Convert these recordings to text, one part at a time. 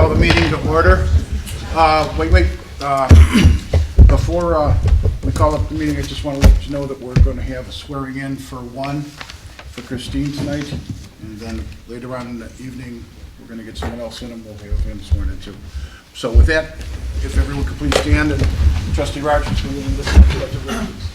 call the meeting to order. Before we call up the meeting, I just want to let you know that we're going to have a swearing in for Christine tonight. And then later on in the evening, we're going to get someone else in and we'll have him sworn in too. So with that, if everyone could please stand, and Trustee Rogers will lead us in the Pledge of Allegiance.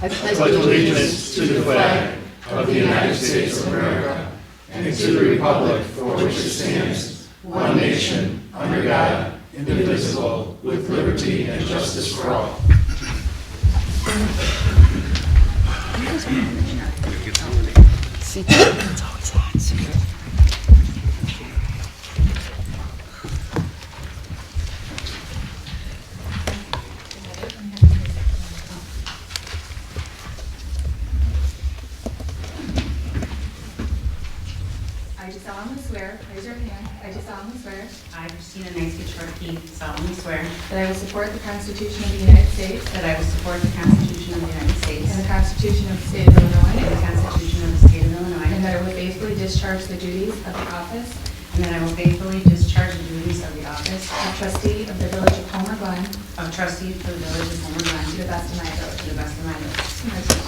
I pledge allegiance to the flag of the United States of America and to the republic for which it stands, one nation, under God, indivisible, with liberty and justice for all. I do solemnly swear, raise your hand, I do solemnly swear I, Christina Trustees, solemnly swear that I will support the Constitution of the United States that I will support the Constitution of the United States and the Constitution of the State of Illinois, and the Constitution of the State of Illinois, and that I will faithfully discharge the duties of the office and that I will faithfully discharge the duties of the office of trustee of the Village of Homer Glen of trustee for the Village of Homer Glen to the best of my ability. to the best of my ability.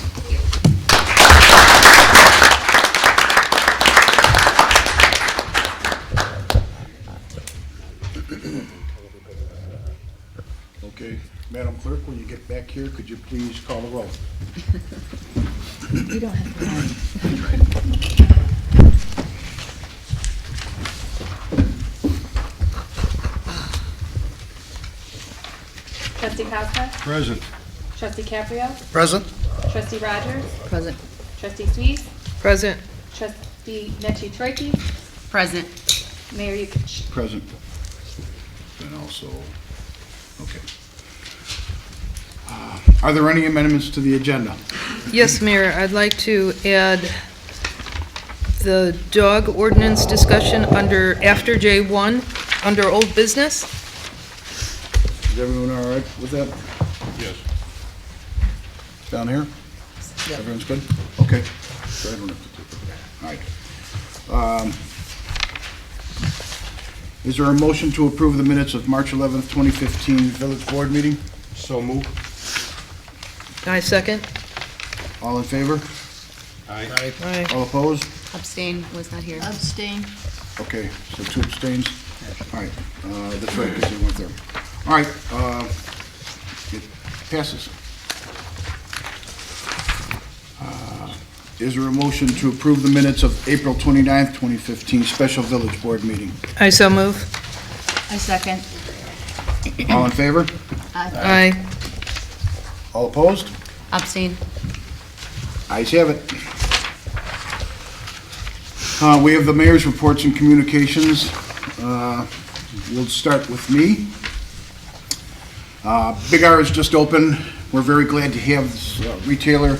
Okay, Madam Clerk, when you get back here, could you please call the roll? You don't have to run. Trustee Costa? Present. Trustee Caprio? Present. Trustee Rogers? Present. Trustee Suisse? Present. Trustee Troiki? Present. Mayor Yukich? Present. And also, okay. Are there any amendments to the agenda? Yes, Mayor, I'd like to add the dog ordinance discussion after J1, under old business. Is everyone all right with that? Yes. Down here? Yep. Everyone's good? Okay. So I don't have to do it. All right. Is there a motion to approve the minutes of March 11th, 2015 Village Board meeting? So move. I second. All in favor? Aye. Aye. All opposed? Abstain, was not here. Abstain. Okay, so 2 abstains. All right, that's right, because they weren't there. All right, it passes. Is there a motion to approve the minutes of April 29th, 2015 Special Village Board meeting? I so move. I second. All in favor? Aye. All opposed? Abstain. Ayes have it. We have the mayor's reports and communications. We'll start with me. Big R is just open. We're very glad to have this retailer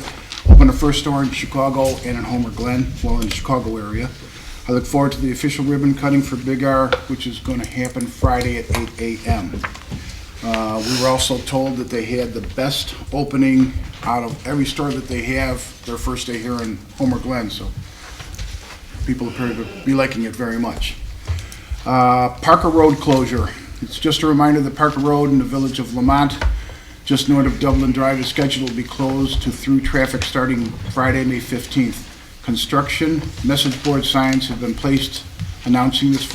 open the first store in Chicago and in Homer Glen, well, in the Chicago area. I look forward to the official ribbon cutting for Big R, which is going to happen Friday at 8 a.m. We were also told that they had the best opening out of every store that they have their first day here in Homer Glen, so people appear to be liking it very much. Parker Road closure. It's just a reminder that Parker Road in the village of Lamont, just north of Dublin Drive, is scheduled to be closed to through traffic starting Friday, May 15th. Construction message board signs have been placed announcing this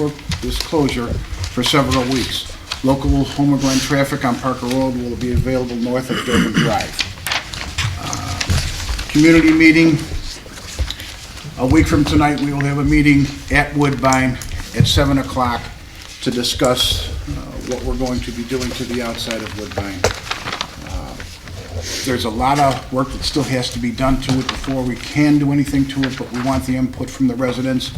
closure for several weeks. Local Homer Glen traffic on Parker Road will be available north of Dublin Drive. Community meeting. A week from tonight, we will have a meeting at Woodbine at 7 o'clock to discuss what we're going to be doing to the outside of Woodbine. There's a lot of work that still has to be done to it before we can do anything to it, but we want the input from the residents.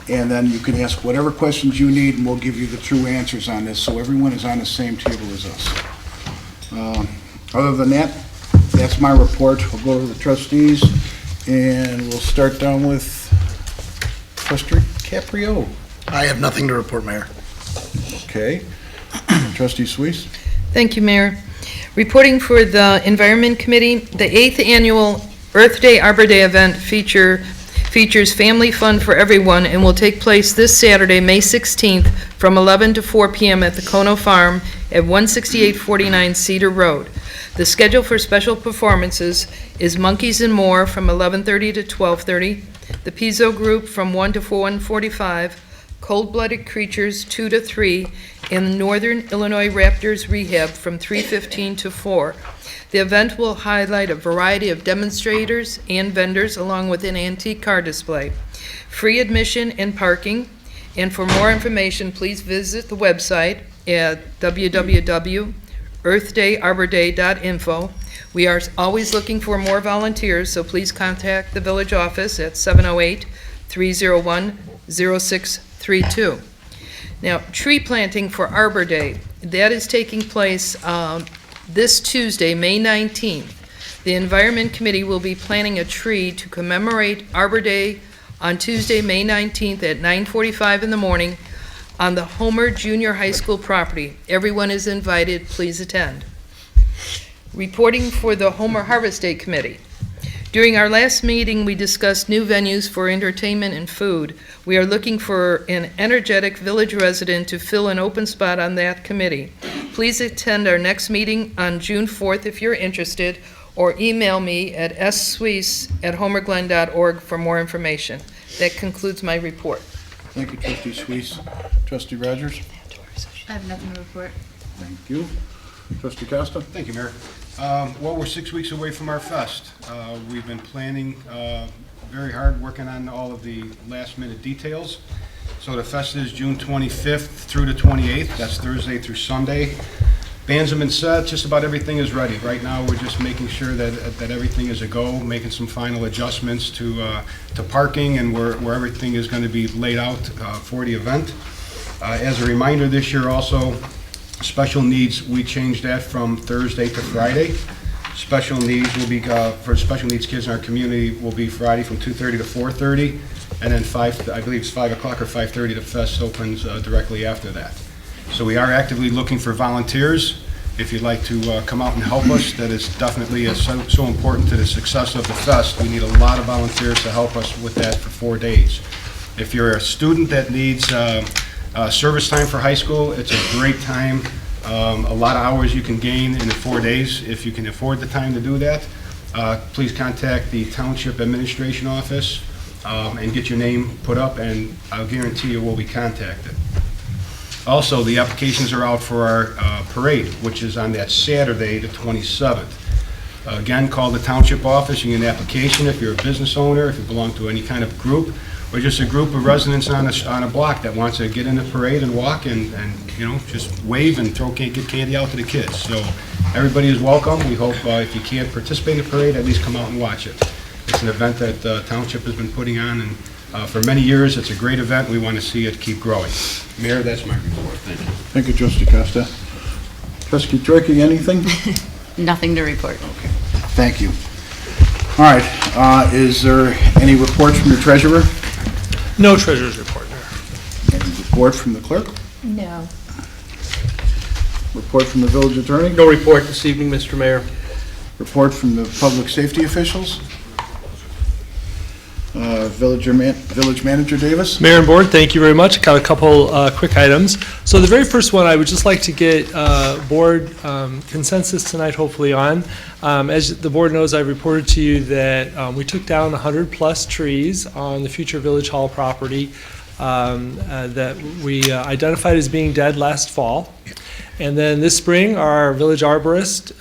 And then you can ask whatever questions you need, and we'll give you the true answers on this, so everyone is on the same table as us. Other than that, that's my report. We'll go to the trustees, and we'll start down with Trustee Caprio. I have nothing to report, Mayor. Okay. Trustee Suisse? Thank you, Mayor. Reporting for the Environment Committee, the 8th Annual Earth Day Arbor Day event features Family Fun for Everyone and will take place this Saturday, May 16th, from 11 to 4 p.m. at the Kono Farm at 16849 Cedar Road. The schedule for special performances is Monkeys and More from 11:30 to 12:30, the Pizzo Group from 1 to 1:45, Cold-Blooded Creatures 2 to 3, and Northern Illinois Raptors Rehab from 3:15 to 4. The event will highlight a variety of demonstrators and vendors along with an antique car display. Free admission and parking. And for more information, please visit the website at www.earthdayarborday.info. We are always looking for more volunteers, so please contact the village office at 708-301-0632. Now, tree planting for Arbor Day, that is taking place this Tuesday, May 19th. The Environment Committee will be planting a tree to commemorate Arbor Day on Tuesday, May 19th at 9:45 in the morning on the Homer Junior High School property. Everyone is invited. Please attend. Reporting for the Homer Harvest Day Committee. During our last meeting, we discussed new venues for entertainment and food. We are looking for an energetic village resident to fill an open spot on that committee. Please attend our next meeting on June 4th if you're interested, or email me at ssuisse@homerglen.org for more information. That concludes my report. Thank you, Trustee Suisse. Trustee Rogers? I have nothing to report. Thank you. Trustee Costa? Thank you, Mayor. Well, we're 6 weeks away from our fest. We've been planning very hard, working on all of the last-minute details. So the fest is June 25th through the 28th. That's Thursday through Sunday. Bands have been set. Just about everything is ready. Right now, we're just making sure that everything is a go, making some final adjustments to parking and where everything is going to be laid out for the event. As a reminder, this year also, special needs, we changed that from Thursday to Friday. Special needs will be, for special needs kids in our community, will be Friday from 2:30 to 4:30, and then I believe it's 5 o'clock or 5:30, the fest opens directly after that. So we are actively looking for volunteers. If you'd like to come out and help us, that is definitely so important to the success of the fest. We need a lot of volunteers to help us with that for 4 days. If you're a student that needs service time for high school, it's a great time. A lot of hours you can gain in the 4 days. If you can afford the time to do that, please contact the Township Administration Office and get your name put up, and I'll guarantee you will be contacted. Also, the applications are out for our parade, which is on that Saturday, the 27th. Again, call the Township office. You get an application if you're a business owner, if you belong to any kind of group, or just a group of residents on a block that wants to get in the parade and walk and you know, just wave and get candy out to the kids. So everybody is welcome. We hope if you can't participate in the parade, at least come out and watch it. It's an event that the Township has been putting on, and for many years, it's a great event. We want to see it keep growing. Mayor, that's my report. Thank you. Thank you, Trustee Costa. Trustee Trichy, anything? Nothing to report. Okay, thank you. All right, is there any reports from the treasurer? No treasurer's report, Mayor. Any report from the clerk? No. Report from the village attorney? No report this evening, Mr. Mayor. Report from the public safety officials? Village Manager Davis? Mayor and Board, thank you very much. Got a couple quick items. So the very first one, I would just like to get board consensus tonight, hopefully on. As the board knows, I reported to you that we took down 100-plus trees on the future Village Hall property that we identified as being dead last fall. And then this spring, our village arborist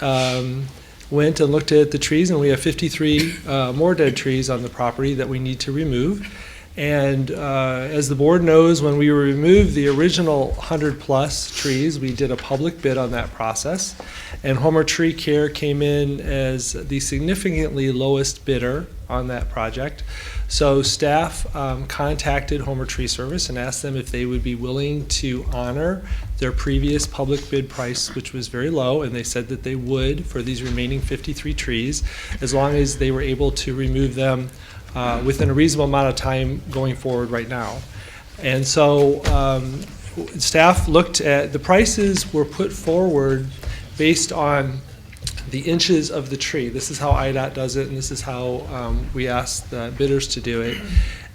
went and looked at the trees, and we have 53 more dead trees on the property that we need to remove. And as the board knows, when we removed the original 100-plus trees, we did a public bid on that process, and Homer Tree Care came in as the significantly lowest bidder on that project. So staff contacted Homer Tree Service and asked them if they would be willing to honor their previous public bid price, which was very low, and they said that they would for these remaining 53 trees, as long as they were able to remove them within a reasonable amount of time going forward right now. And so staff looked at, the prices were put forward based on the inches of the tree. This is how IDOT does it, and this is how we ask the bidders to do it.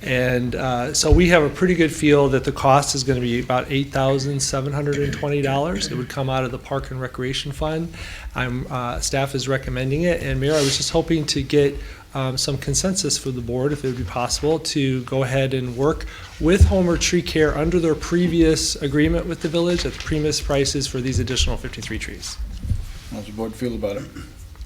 And so we have a pretty good feel that the cost is going to be about $8,720. It would come out of the Park and Recreation Fund. Staff is recommending it. And Mayor, I was just hoping to get some consensus for the board, if it would be possible, to go ahead and work with Homer Tree Care under their previous agreement with the village at the previous prices for these additional 53 trees. How's the board feel about it?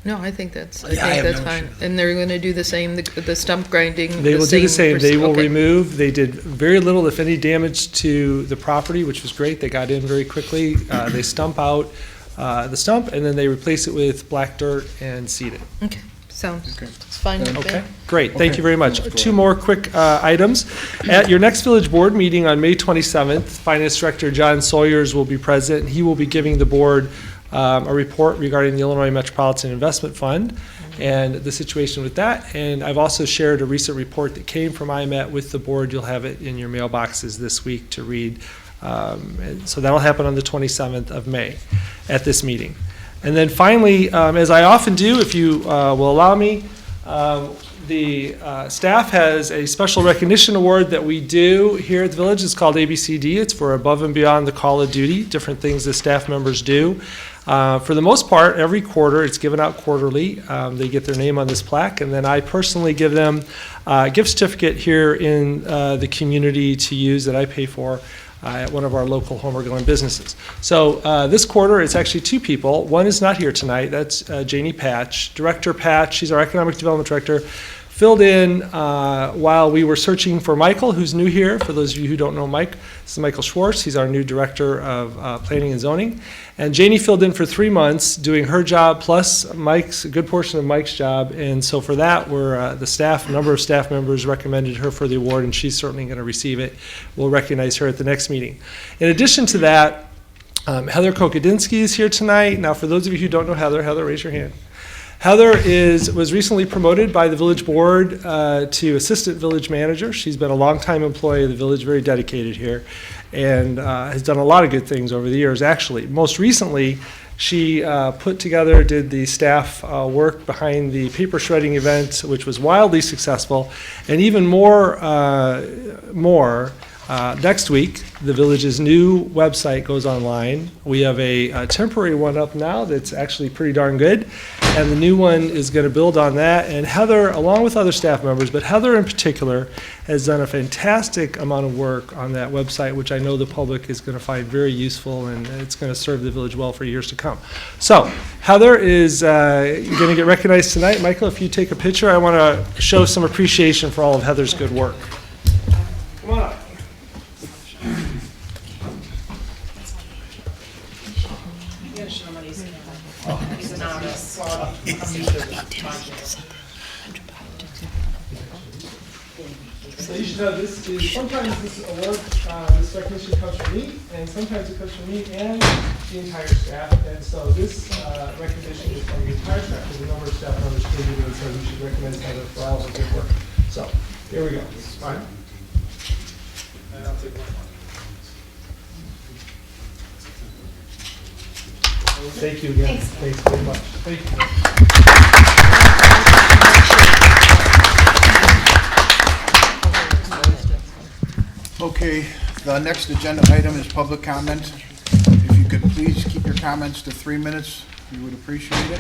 No, I think that's Yeah, I have no fine. issue. And they're going to do the same, the stump grinding? They will do the same. They will okay. remove, they did very little, if any, damage to the property, which was great. They got in very quickly. They stump out the stump, and then they replace it with black dirt and seed it. Okay, sounds, Okay. it's fine with Okay, me. great. Thank you very much. Okay. Two more quick items. At your next village board meeting on May 27th, Finance Director John Sawyers will be present. He will be giving the board a report regarding the Illinois Metropolitan Investment Fund and the situation with that. And I've also shared a recent report that came from IMET with the board. You'll have it in your mailboxes this week to read. And so that'll happen on the 27th of May at this meeting. And then finally, as I often do, if you will allow me, the staff has a special recognition award that we do here at the village. It's called ABCD. It's for above and beyond the call of duty, different things that staff members do. For the most part, every quarter, it's given out quarterly. They get their name on this plaque, and then I personally give them a gift certificate here in the community to use that I pay for at one of our local Homer Glen businesses. So this quarter, it's actually two people. One is not here tonight. That's Janie Patch. Director Patch, she's our Economic Development Director, filled in while we were searching for Michael, who's new here. For those of you who don't know Mike, this is Michael Schwartz. He's our new Director of Planning and Zoning. And Janie filled in for 3 months doing her job plus a good portion of Mike's job. And so for that, the staff, a number of staff members recommended her for the award, and she's certainly going to receive it. We'll recognize her at the next meeting. In addition to that, Heather Kokodinsky is here tonight. Now, for those of you who don't know Heather, raise your hand. Heather was recently promoted by the village board to assistant village manager. She's been a longtime employee of the village, very dedicated here, and has done a lot of good things over the years, actually. Most recently, she did the staff work behind the paper shredding event, which was wildly successful, and even more, next week, the village's new website goes online. We have a temporary one up now that's actually pretty darn good, and the new one is going to build on that. And Heather, along with other staff members, but Heather in particular, has done a fantastic amount of work on that website, which I know the public is going to find very useful, and it's going to serve the village well for years to come. So Heather is going to get recognized tonight. Michael, if you take a picture, I want to show some appreciation for all of Heather's good work. Come on up. So you should know this is, sometimes this award, this recognition comes from me, and sometimes it comes from me and the entire staff. And so this recognition is from the entire staff, because a number of staff members came in and said we should recognize Heather for all of her good work. So here we go. Fine. And I'll take one. Thank you again. Thanks very much. Thank you. Okay, the next agenda item is public comment. If you could please keep your comments to 3 minutes, we would appreciate it.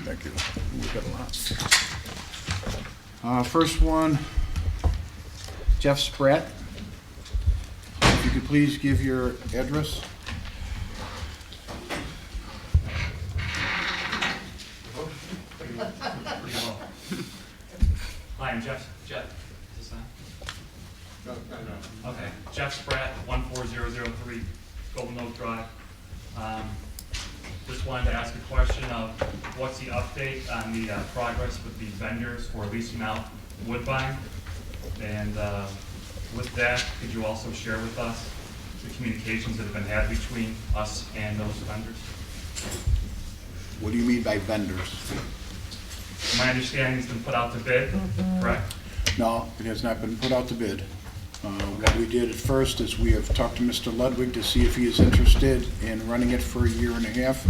Thank you. We've got a lot. First one, Jeff Spratt. If you could please give your address. Hi, I'm Jeff. Is this on? No. Okay, Jeff Spratt, 14003 Golden Oak Drive. Just wanted to ask a question of what's the update on the progress with the vendors for leasing out Woodbine? And with that, could you also share with us the communications that have been had between us and those vendors? What do you mean by vendors? My understanding has been put out to bid, correct? No, it has not been put out to bid. What we did at first is we have talked to Mr. Ludwig to see if he is interested in running it for a year and a half.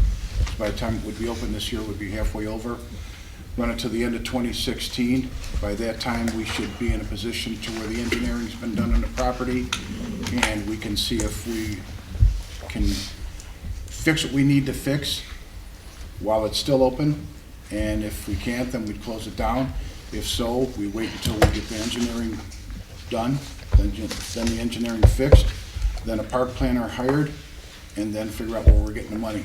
By the time it would be open this year, it would be halfway over. Run it to the end of 2016. By that time, we should be in a position to where the engineering's been done on the property, and we can see if we can fix what we need to fix while it's still open, and if we can't, then we'd close it down. If so, we wait until we get the engineering done, then the engineering fixed, then a park planner hired, and then figure out where we're getting the money.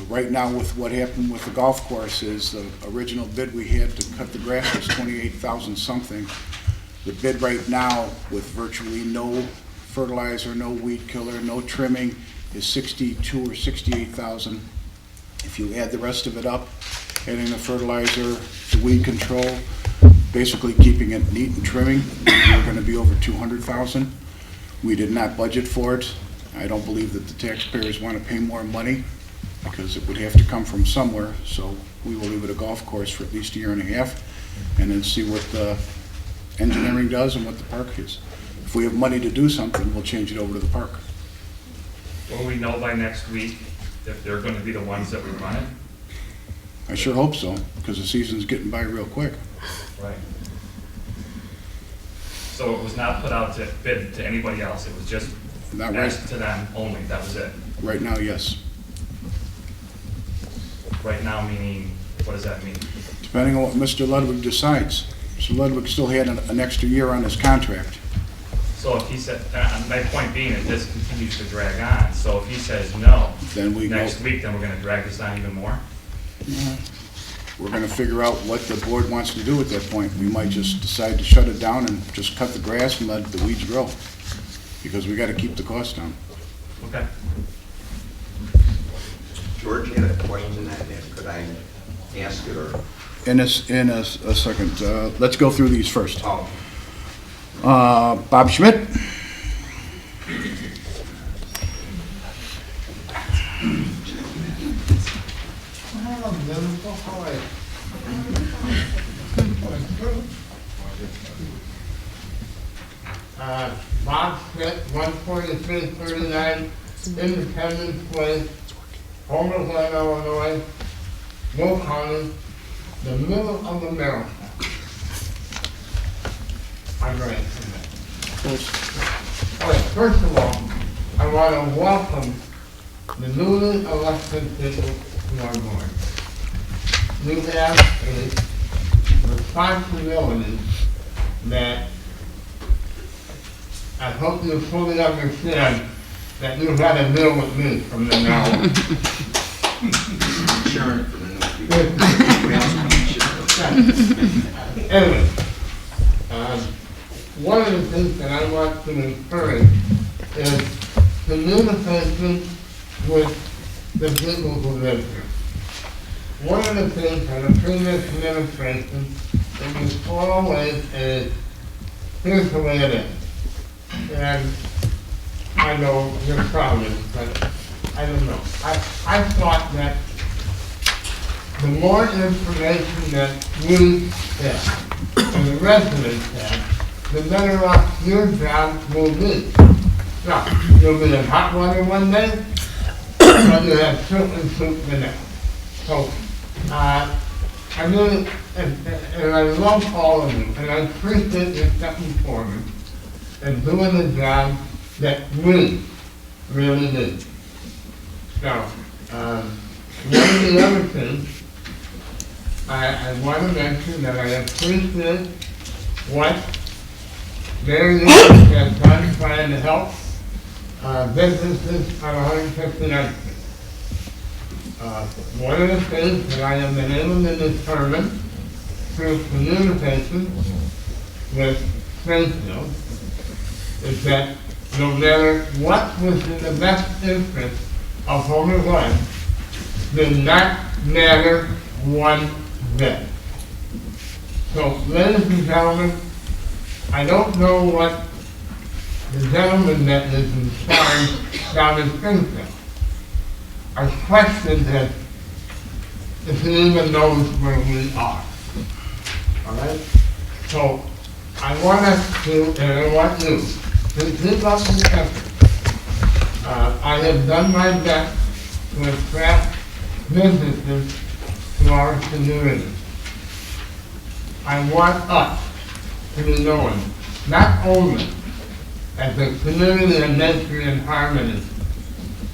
Right now, with what happened with the golf course, is the original bid we had to cut the grass was 28,000 something. The bid right now, with virtually no fertilizer, no weed killer, no trimming, is 62 or 68,000. If you add the rest of it up, adding the fertilizer, the weed control, basically keeping it neat and trimming, we're going to be over 200,000. We did not budget for it. I don't believe that the taxpayers want to pay more money, because it would have to come from somewhere, so we will leave it a golf course for at least a year and a half, and then see what the engineering does and what the park is. If we have money to do something, we'll change it over to the park. Will we know by next week if they're going to be the ones that we run it? I sure hope so, because the season's getting by real quick. Right. So it was not put out to bid to anybody else, it was just Not right, asked to them only, that was it? right now, yes. Right now meaning, what does that mean? Depending on what Mr. Ludwig decides. Mr. Ludwig still had an extra year on his contract. So if he said, my point being that this continues to drag on, so if he says no, Then we go, next week, then we're gonna drag this on even more? we're gonna figure out what the board wants to do at that point. We might just decide to shut it down and just cut the grass and let the weeds grow, because we gotta keep the cost down. Okay. George had a question on that. Could I ask it or? In a second, let's go through these first. Oh, Bob Schmidt? Bob Schmidt, 14339 Independence Place, Homer Glen, Illinois, Will County, the middle of America. I'm ready for that. Okay, first of all, I want to welcome the newly elected people to our board. You have a responsibility that I hope you fully understand that you had to deal with me from the now on. sharing for the new people. Anyway, one of the things that I want to encourage is communication with the people who live here. One of the things in the previous administration, it was always here's the way it is. And I know you're proud of it, but I don't know. I thought that the more information that we have, and the residents have, the better off your job will be. Now, you'll be in hot water one day, but you'll have soup and soup the next. So, I really, and I love all of you, and I appreciate you stepping forward and doing the job that we really need. Now, one of the other things, I want to mention that I appreciate what Mary Lee has done trying to help businesses on 159th Street. One of the things that I have been able to determine through communication with Springfield is that no matter what was in the best interest of Homer Glen did not matter one bit. So, ladies and gentlemen, I don't know what the gentleman that is in charge down in Springfield. I question that if he even knows where we are. All right? So, I want us to, and I want you to keep up the effort. I have done my best to attract businesses to our community. I want us to be known not only as a community of nature and harmony,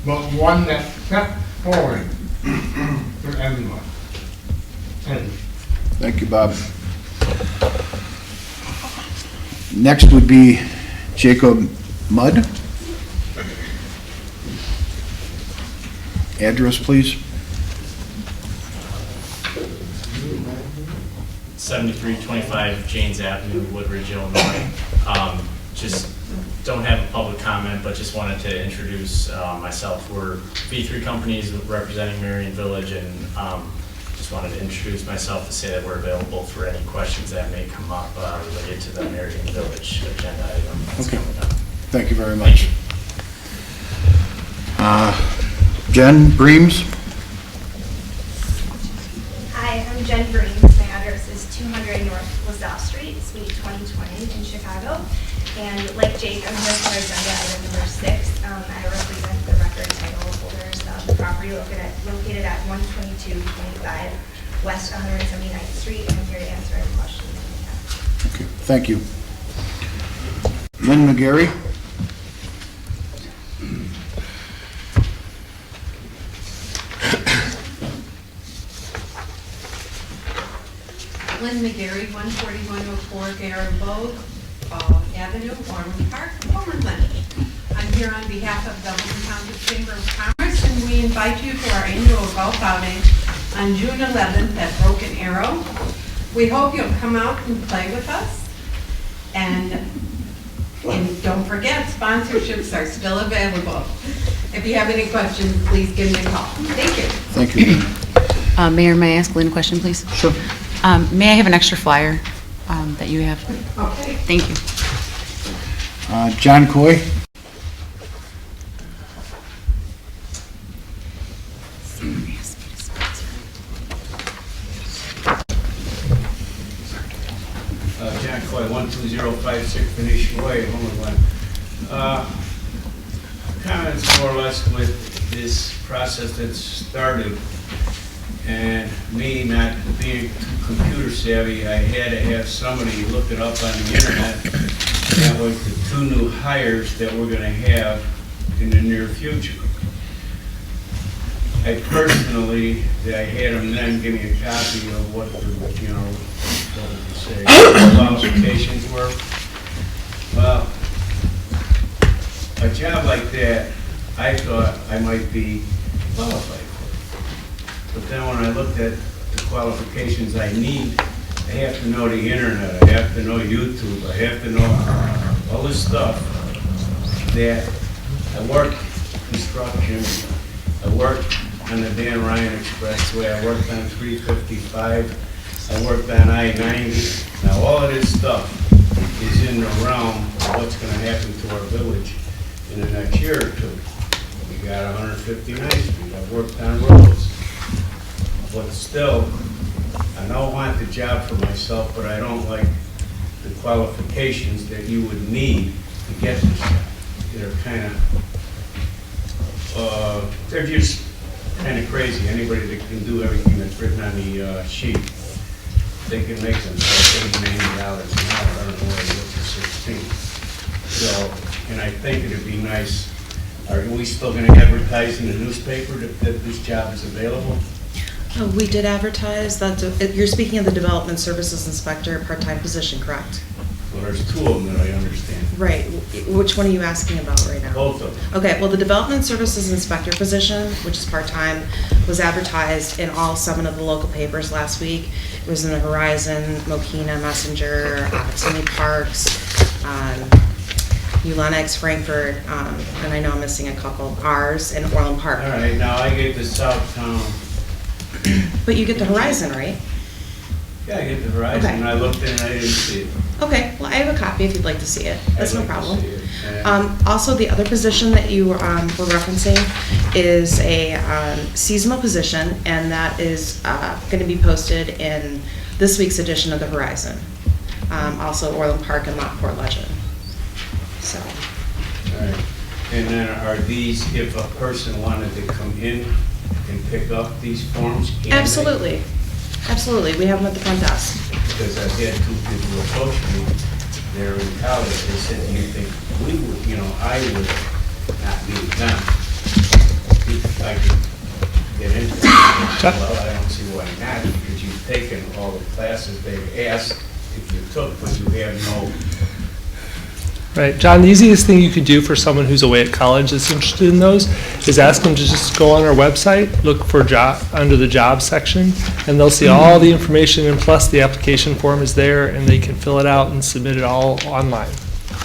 but one that steps forward for everyone. Thank you. Thank you, Bob. Next would be Jacob Mudd. Address, please. 7325 Janes Avenue, Woodridge, Illinois. Just don't have a public comment, but just wanted to introduce myself. We're V3 companies representing Marion Village, and just wanted to introduce myself to say that we're available for any questions that may come up related to the Marion Village agenda item that's Okay. coming up. Thank you very much. Jen Breams. Hi, I'm Jen Breams. My address is 200 North LaSalle Street, Suite 2020 in Chicago. And like Jake, I'm here for agenda item number 6. I represent the record title holders of the property located at 12225 West 179th Street. And I'm here to answer any questions that you may have. Okay, thank you. Lynn McGarry. Glen McGarry, 14104 Garibaldi Avenue, Orland Park, Orland. I'm here on behalf of the Dublin Township Chamber of Commerce, and we invite you to our annual golf outing on June 11th at Broken Arrow. We hope you'll come out and play with us. And don't forget, sponsorships are still available. If you have any questions, please give me a call. Thank you. Thank you. Mayor, may I ask Lynn a question, please? Sure. May I have an extra flyer that you have? Okay. Thank you. John Coy. John Coy, 12056 Venetian Way, Homeland. Comments more or less with this process that's started, and me not being too computer savvy, I had to have somebody look it up on the internet. That was the 2 new hires that we're going to have in the near future. I personally, I had them then give me a copy of what the, what would you say, qualifications were. Well, a job like that, I thought I might be qualified for. But then when I looked at the qualifications I need, I have to know the internet, I have to know YouTube, I have to know all this stuff that I worked construction, I worked on the Dan Ryan Expressway, I worked on 355, I worked on I-90. Now all of this stuff is in the realm of what's going to happen to our village in the next year or two. We got 159th Street, I've worked on roads. But still, I don't want the job for myself, but I don't like the qualifications that you would need to get this job. They're kind of, they're just kind of crazy. Anybody that can do everything that's written on the sheet, they can make themselves $80, $90 an hour. I don't know where they look for 16. So, and I think it'd be nice. Are we still going to advertise in the newspaper that this job is available? We did advertise that. You're speaking of the Development Services Inspector part-time position, correct? Well, there's 2 of them that I understand. Right. Which one are you asking about right now? Both of them. Okay, well, the Development Services Inspector position, which is part-time, was advertised in all 7 of the local papers last week. It was in the Horizon, Mokina, Messenger, Opportunity Parks, Lennox, Frankfurt, and I know I'm missing a couple, ours, and Orland Park. All right, now I get the Southtown. But you get the Horizon, right? Yeah, I get the Horizon, Okay. and I looked in and I didn't see it. Okay, well, I have a copy if you'd like to see it. That's no I'd like to problem. see it, yeah. Also, the other position that you were referencing is a seasonal position, and that is going to be posted in this week's edition of the Horizon. also Orland Park and Lockport Legend. So, All right. And then are these, if a person wanted to come in and pick up these forms? can they? absolutely, absolutely, we have them at the front desk. Because I've had 2 people approach me, they're in college, they said, do you think we would, I would not be exempt if I could get into it? Well, I don't see why not, because you've taken all the classes they've asked if you took, but you have no. Right, John, the easiest thing you could do for someone who's away at college that's interested in those is ask them to just go on our website, look for job under the job section, and they'll see all the information, and plus the application form is there, and they can fill it out and submit it all online.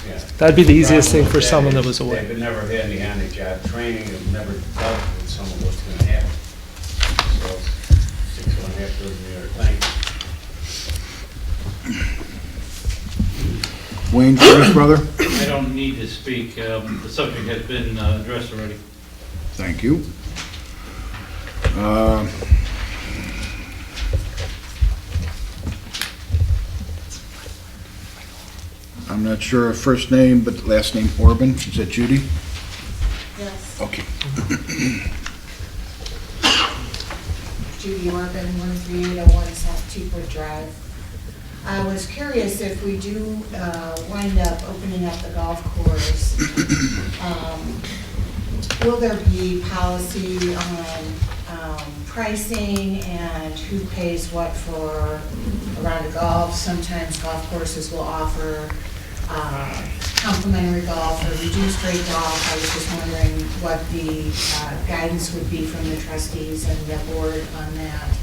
Yeah. That'd be the easiest Problem thing for with someone that is was away. They've never had any on-the-job training, they've never dealt with some of what's going to happen. So 6.5 doesn't mean a thing. Wayne, youngest brother? I don't need to speak. The subject has been addressed already. Thank you. I'm not sure of first name, but last name Orban. Is that Judy? Yes. Okay. Judy Orban, 13801 South Teakwood Drive. I was curious if we do wind up opening up the golf course, will there be policy on pricing and who pays what for a round of golf? Sometimes golf courses will offer complimentary golf or reduced rate golf. I was just wondering what the guidance would be from the trustees and the board on that,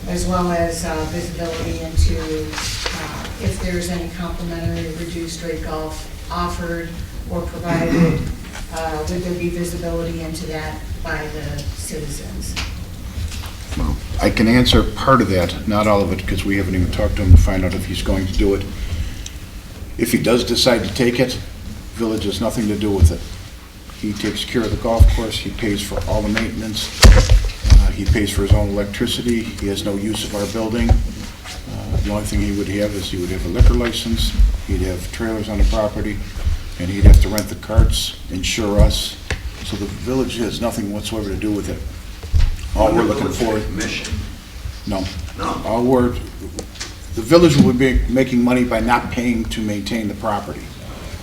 as well as visibility into if there's any complimentary reduced rate golf offered or provided, would there be visibility into that by the citizens? Well, I can answer part of that, not all of it, because we haven't even talked to him to find out if he's going to do it. If he does decide to take it, village has nothing to do with it. He takes care of the golf course, he pays for all the maintenance, he pays for his own electricity, he has no use of our building. The only thing he would have is he would have a liquor license, he'd have trailers on the property, and he'd have to rent the carts, insure us. So the village has nothing whatsoever to do with it. All we're looking for. Commission. No. The village would be making money by not paying to maintain the property.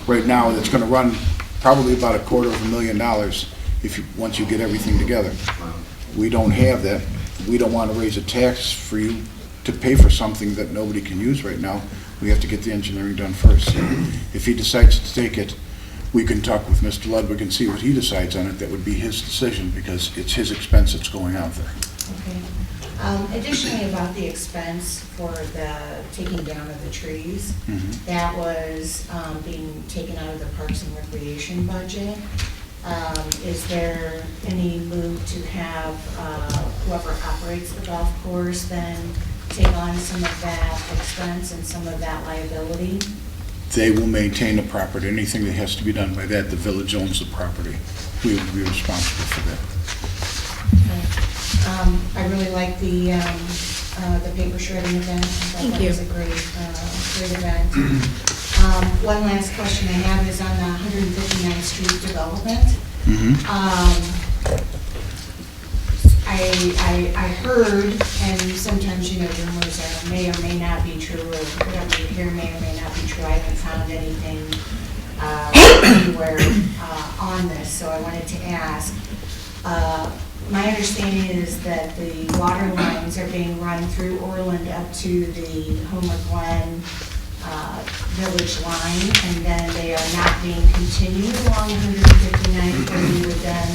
Right now, it's going to run probably about $250,000 once you get everything together. We don't have that. We don't want to raise a tax for you to pay for something that nobody can use right now. We have to get the engineering done first. If he decides to take it, we can talk with Mr. Ludwig and see what he decides on it. That would be his decision because it's his expense that's going out there. Okay. Additionally, about the expense for the taking down of the trees, that was being taken out of the Parks and Recreation budget. Is there any move to have whoever operates the golf course then take on some of that expense and some of that liability? They will maintain the property. Anything that has to be done by that, the village owns the property. We will be responsible for that. I really like the paper shredding event. I thought that was a great event. One last question I have is on the 159th Street development. I heard, and sometimes, rumors may or may not be true, or whatever you hear may or may not be true. I haven't found anything anywhere on this, so I wanted to ask. My understanding is that the water lines are being run through Orland up to the Homer Glen village line, and then they are not being continued along 159th, where you would then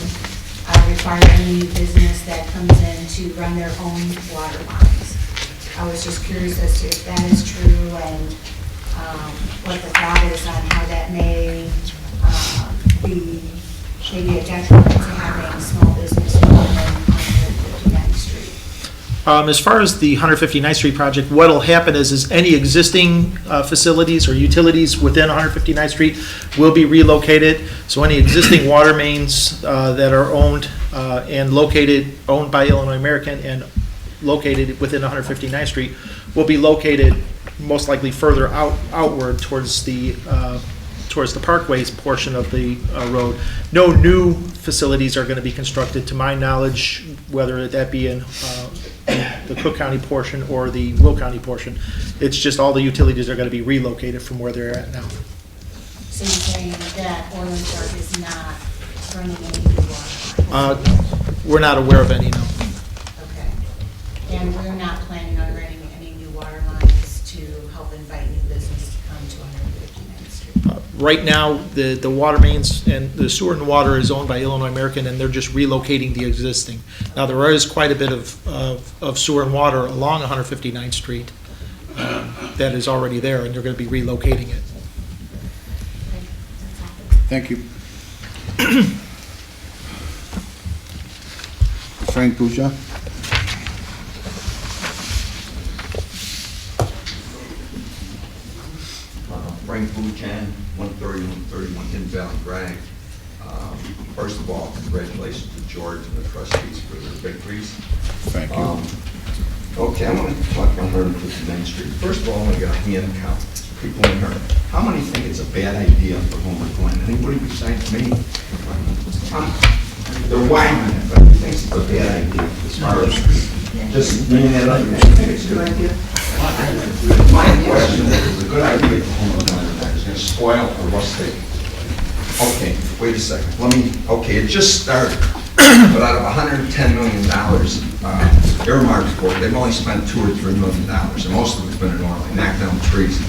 require any business that comes in to run their own water lines. I was just curious as to if that is true and what the thought is on how that may be maybe a detriment to having small business on 159th Street. As far as the 159th Street project, what will happen is any existing facilities or utilities within 159th Street will be relocated. So any existing water mains that are owned by Illinois American and located within 159th Street will be located most likely further outward towards the Parkways portion of the road. No new facilities are going to be constructed, to my knowledge, whether that be in the Cook County portion or the Will County portion. It's just all the utilities are going to be relocated from where they're at now. So you're saying that Orland Park is not running any new water lines? We're not aware of any, no. Okay. And we're not planning on running any new water lines to help invite new business to come to 159th Street? Right now, the water mains and the sewer and water is owned by Illinois American, and they're just relocating the existing. Now, there is quite a bit of sewer and water along 159th Street that is already there, and they're going to be relocating it. Thank you. Frank Bouja. Frank Bouchan, 131 Hidden Valley Drive. First of all, congratulations to George and the trustees for their victories. Thank you. Okay, I want to talk about 159th Street. First of all, I got a hand count. People in here. How many think it's a bad idea for Homer Glen? Anybody besides me? They're whining it, but who thinks it's a bad idea as far as just bringing that up? You think it's a good idea? My question is, it's a good idea for Homer Glen. It's going to spoil the rustic. Okay, wait a second. Okay, it just started. But out of $110 million earmarked for it, they've only spent $2 or $3 million, and most of it's been in Orland, knocked down trees.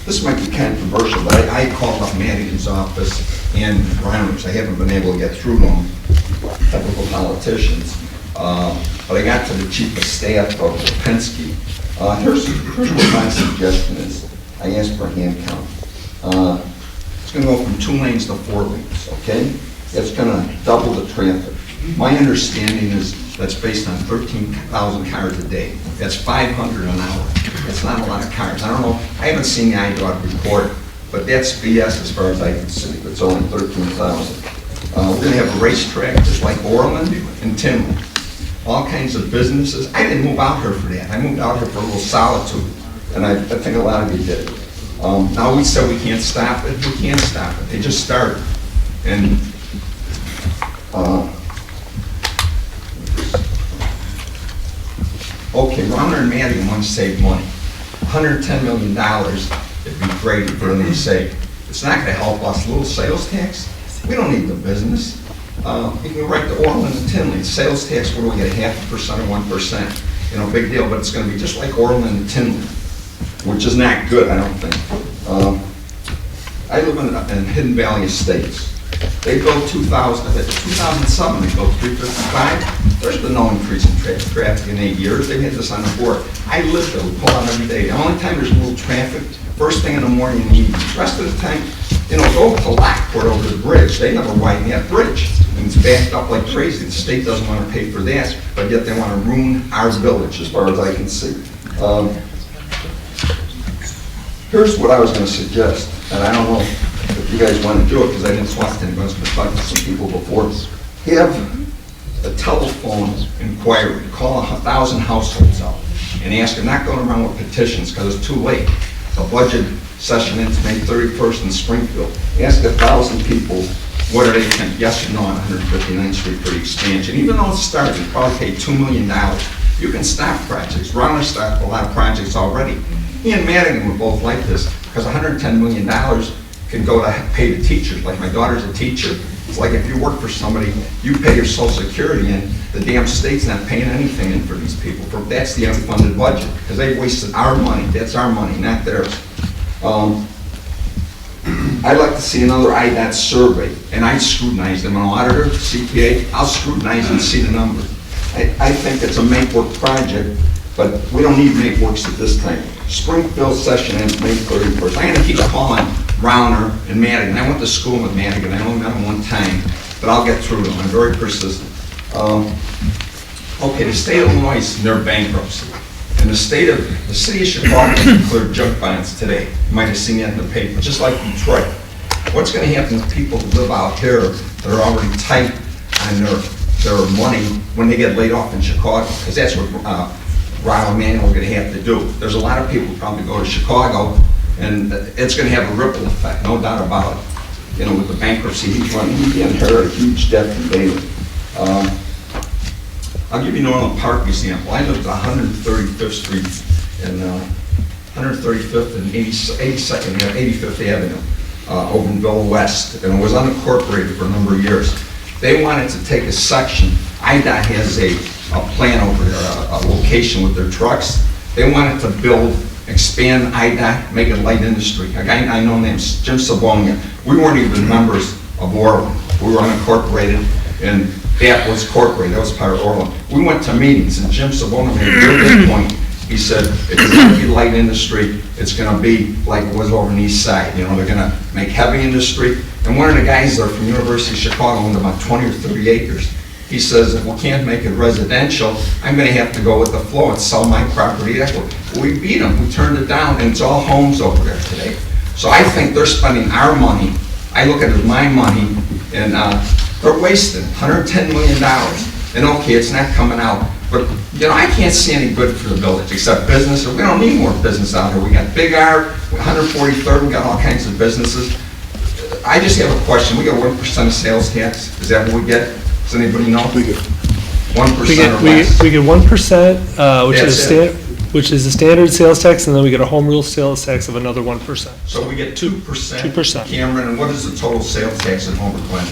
This might be controversial, but I called up Madigan's office and Reiner's. I haven't been able to get through to them, typical politicians. But I got to the chief of staff of Penske. Here's what my suggestion is. I asked for a hand count. It's going to go from 2 lanes to 4 lanes, okay? It's going to double the traffic. My understanding is that's based on 13,000 cars a day. That's 500 an hour. That's not a lot of cars. I don't know. I haven't seen the IDOT report, but that's BS as far as I can see. It's only 13,000. We're going to have a racetrack just like Orland and Tinley. All kinds of businesses. I didn't move out here for that. I moved out here for a little solitude, and I think a lot of you did. Now we said we can't stop it. We can't stop it. They just started. And okay, Ronner and Madigan want to save money. $110 million, it'd be great for them to save. It's not going to help us. Little sales tax, we don't need the business. You can go right to Orland and Tinley. Sales tax, what do we get, 0.5% or 1%? You know, big deal, but it's going to be just like Orland and Tinley, which is not good, I don't think. I live in Hidden Valley Estates. They built 2007, they built 355. There's been no increase in traffic in 8 years. They've had this on the board. I live there, we pull out every day. The only time there's a little traffic, first thing in the morning and evening. The rest of the time, you know, go to Lockport over the bridge. They never widen that bridge. And it's backed up like crazy. The state doesn't want to pay for that, but yet they want to ruin our village as far as I can see. Here's what I was going to suggest, and I don't know if you guys want to do it because I didn't talk to anybody. I was going to talk to some people before. Have a telephone inquiry. Call 1,000 households out and ask them, not going around with petitions because it's too late. The budget session ends May 31st in Springfield. Ask 1,000 people what do they think, yes or no, on 159th Street for the expansion. Even though it's started, you probably paid $2 million. You can stop projects. Ronner stopped a lot of projects already. He and Madigan were both like this because $110 million can go to pay the teachers. Like my daughter's a teacher. It's like if you work for somebody, you pay your Social Security and the damn state's not paying anything in for these people. That's the unfunded budget because they wasted our money. That's our money, not theirs. I'd like to see another IDOT survey, and I'd scrutinize them. An auditor, CPA, I'll scrutinize and see the numbers. I think it's a make-work project, but we don't need make-works at this time. Springfield session ends May 31st. I'm going to keep calling Rauner and Madigan. I went to school with Madigan. I only met him one time, but I'll get through them. I'm very persistent. Okay, the state of Illinois is near bankruptcy. And the city of Chicago declared junk bonds today. You might have seen that in the paper, just like Detroit. What's going to happen to people who live out here that are already tight on their money when they get laid off in Chicago? Because that's what Ron Emanuel are gonna have to do. There's a lot of people probably go to Chicago, and it's gonna have a ripple effect, no doubt about it. You know, with the bankruptcy he's running, he inherited a huge debt from Bailey. I'll give you Norland Park example. I lived at 135th Street and 135th and 82nd, 85th Avenue over in Villa West, and it was unincorporated for a number of years. They wanted to take a section. IDOT has a plan over there, a location with their trucks. They wanted to expand IDOT, make it light industry. A guy I know named Jim Sabonia. We weren't even members of Orland. We were unincorporated, and that was incorporated. That was part of Orland. We went to meetings, and Jim Sabonia made a very good point. He said, if it's going to be light industry, it's going to be like it was over on the east side. You know, they're going to make heavy industry. And one of the guys there from University of Chicago owned about 20 or 30 acres. He says, if we can't make it residential, I'm going to have to go with the flow and sell my property equity. We beat them. We turned it down, and it's all homes over there today. So I think they're spending our money. I look at it as my money, and they're wasting $110 million. And okay, it's not coming out. But, you know, I can't see any good for the village except business. We don't need more business out here. We got Big R, 143rd, we got all kinds of businesses. I just have a question. We got 1% of sales tax. Is that what we get? Does anybody know? We get 1% or less. We get 1%, which is a standard sales tax, and then we get a home rule sales tax of another 1%. So we get 2%. 2%. Cameron, and what is the total sales tax in Homer Glen?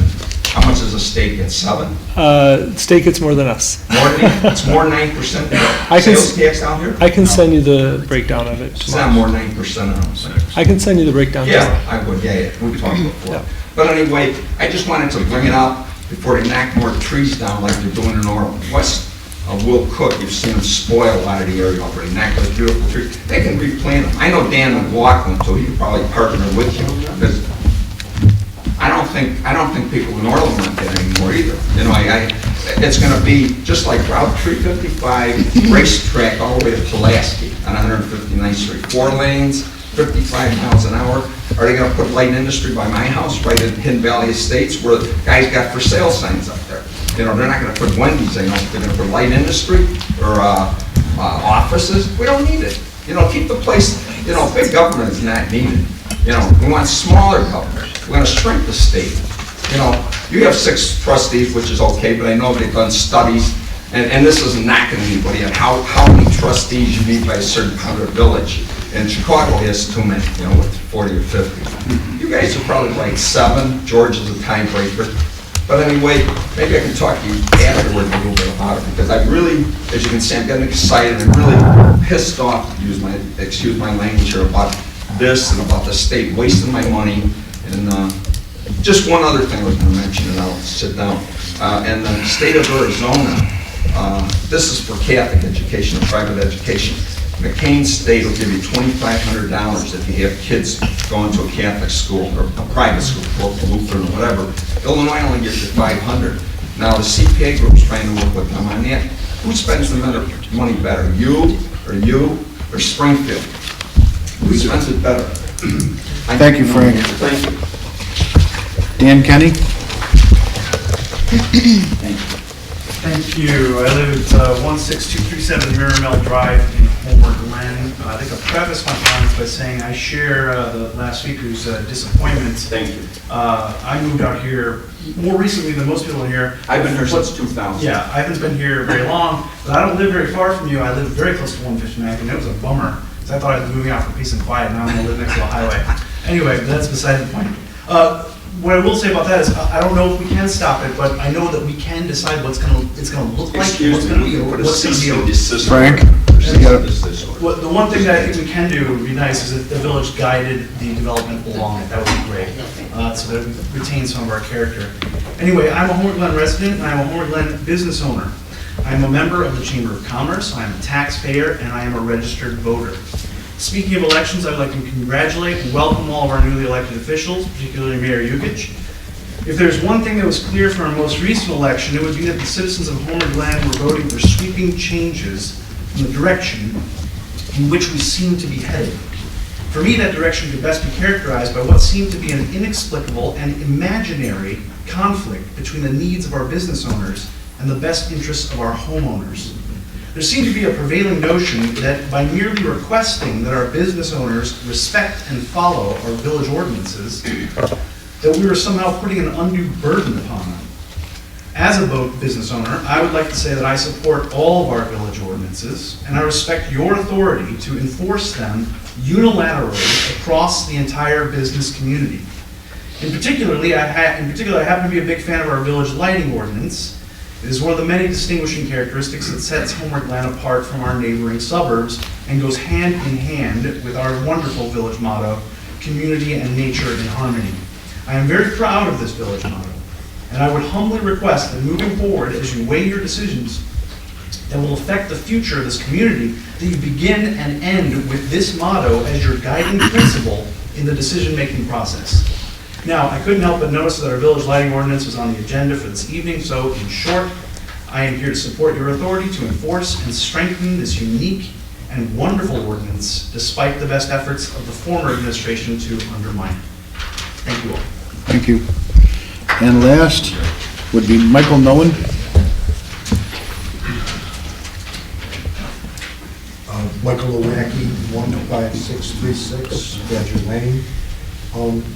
How much does the state get? 7? State gets more than us. More than 8? It's more than 9% sales tax down here? I can send you the breakdown of it. It's not more than 9%, I don't think. I can send you the breakdown. Yeah, I would, yeah. We talked before. Yeah. But anyway, I just wanted to bring it up before they knock more trees down like they're doing in Orland. West of Will Cook, you've seen them spoil a lot of the area already, knock those beautiful trees. They can replant them. I know Dan McLaughlin, so he could probably partner with you, because I don't think people in Orland want that anymore either. You know, it's going to be just like Route 355 racetrack all the way to Pulaski on 159th Street. 4 lanes, 55 miles an hour. Are they going to put light industry by my house right in Hidden Valley Estates where the guys got for sale signs up there? You know, they're not going to put Wendy's, I know. They're going to put light industry or offices. We don't need it. You know, keep the place, you know, big government is not needed. You know, we want smaller government. We want to shrink the state. You know, you have 6 trustees, which is okay, but I know they've done studies, and this isn't knocking anybody on how many trustees you need by a certain part of the village. And Chicago has too many, you know, with 40 or 50. You guys are probably like 7. George is a tiebreaker. But anyway, maybe I can talk to you afterward a little bit about it, because I really, as you can see, I'm getting excited and really pissed off, excuse my language here, about this and about the state wasting my money. And just one other thing I was going to mention, and I'll sit down. And the state of Arizona, this is for Catholic education and private education. McCain State will give you $2,500 if you have kids going to a Catholic school or a private school, Lutheran or whatever. Illinois only gives you $500. Now the CPA group's trying to work with them on that. Who spends the money better, you or Springfield? Who spends it better? Thank you, Frank. Thank you. Dan Kenny? Thank you. I live at 16237 Miramel Drive in Homer Glen. I think I'll preface my comments by saying I share the last speaker's disappointment. Thank you. I moved out here more recently than most people in here. I've been here since 2000. Yeah, I haven't been here very long, but I don't live very far from you. I live very close to 159th, and it was a bummer, because I thought I was moving out for peace and quiet, and now I'm going to live next to a highway. Anyway, that's beside the point. What I will say about that is, I don't know if we can stop it, but I know that we can decide what's it's going to look like. Excuse me, we can put a cease and desist. Frank? The one thing that I think we can do would be nice is if the village guided the development along it. That would be great, so that we retain some of our character. Anyway, I'm a Homer Glen resident, and I'm a Homer Glen business owner. I'm a member of the Chamber of Commerce, I'm a taxpayer, and I am a registered voter. Speaking of elections, I'd like to congratulate and welcome all of our newly elected officials, particularly Mayor Yukich. If there's one thing that was clear from our most recent election, it would be that the citizens of Homer Glen were voting for sweeping changes in the direction in which we seem to be headed. For me, that direction could best be characterized by what seemed to be an inexplicable and imaginary conflict between the needs of our business owners and the best interests of our homeowners. There seemed to be a prevailing notion that by merely requesting that our business owners respect and follow our village ordinances, that we were somehow putting an undue burden upon them. As a business owner, I would like to say that I support all of our village ordinances, and I respect your authority to enforce them unilaterally across the entire business community. In particular, I happen to be a big fan of our village lighting ordinance. It is one of the many distinguishing characteristics that sets Homer Glen apart from our neighboring suburbs and goes hand in hand with our wonderful village motto, community and nature in harmony. I am very proud of this village motto, and I would humbly request that moving forward, as you weigh your decisions that will affect the future of this community, that you begin and end with this motto as your guiding principle in the decision-making process. Now, I couldn't help but notice that our village lighting ordinance was on the agenda for this evening, so in short, I am here to support your authority to enforce and strengthen this unique and wonderful ordinance, despite the best efforts of the former administration to undermine it. Thank you all. Thank you. And last would be Michael Nolan. Michael Lowacki, 15636 Badger Lane.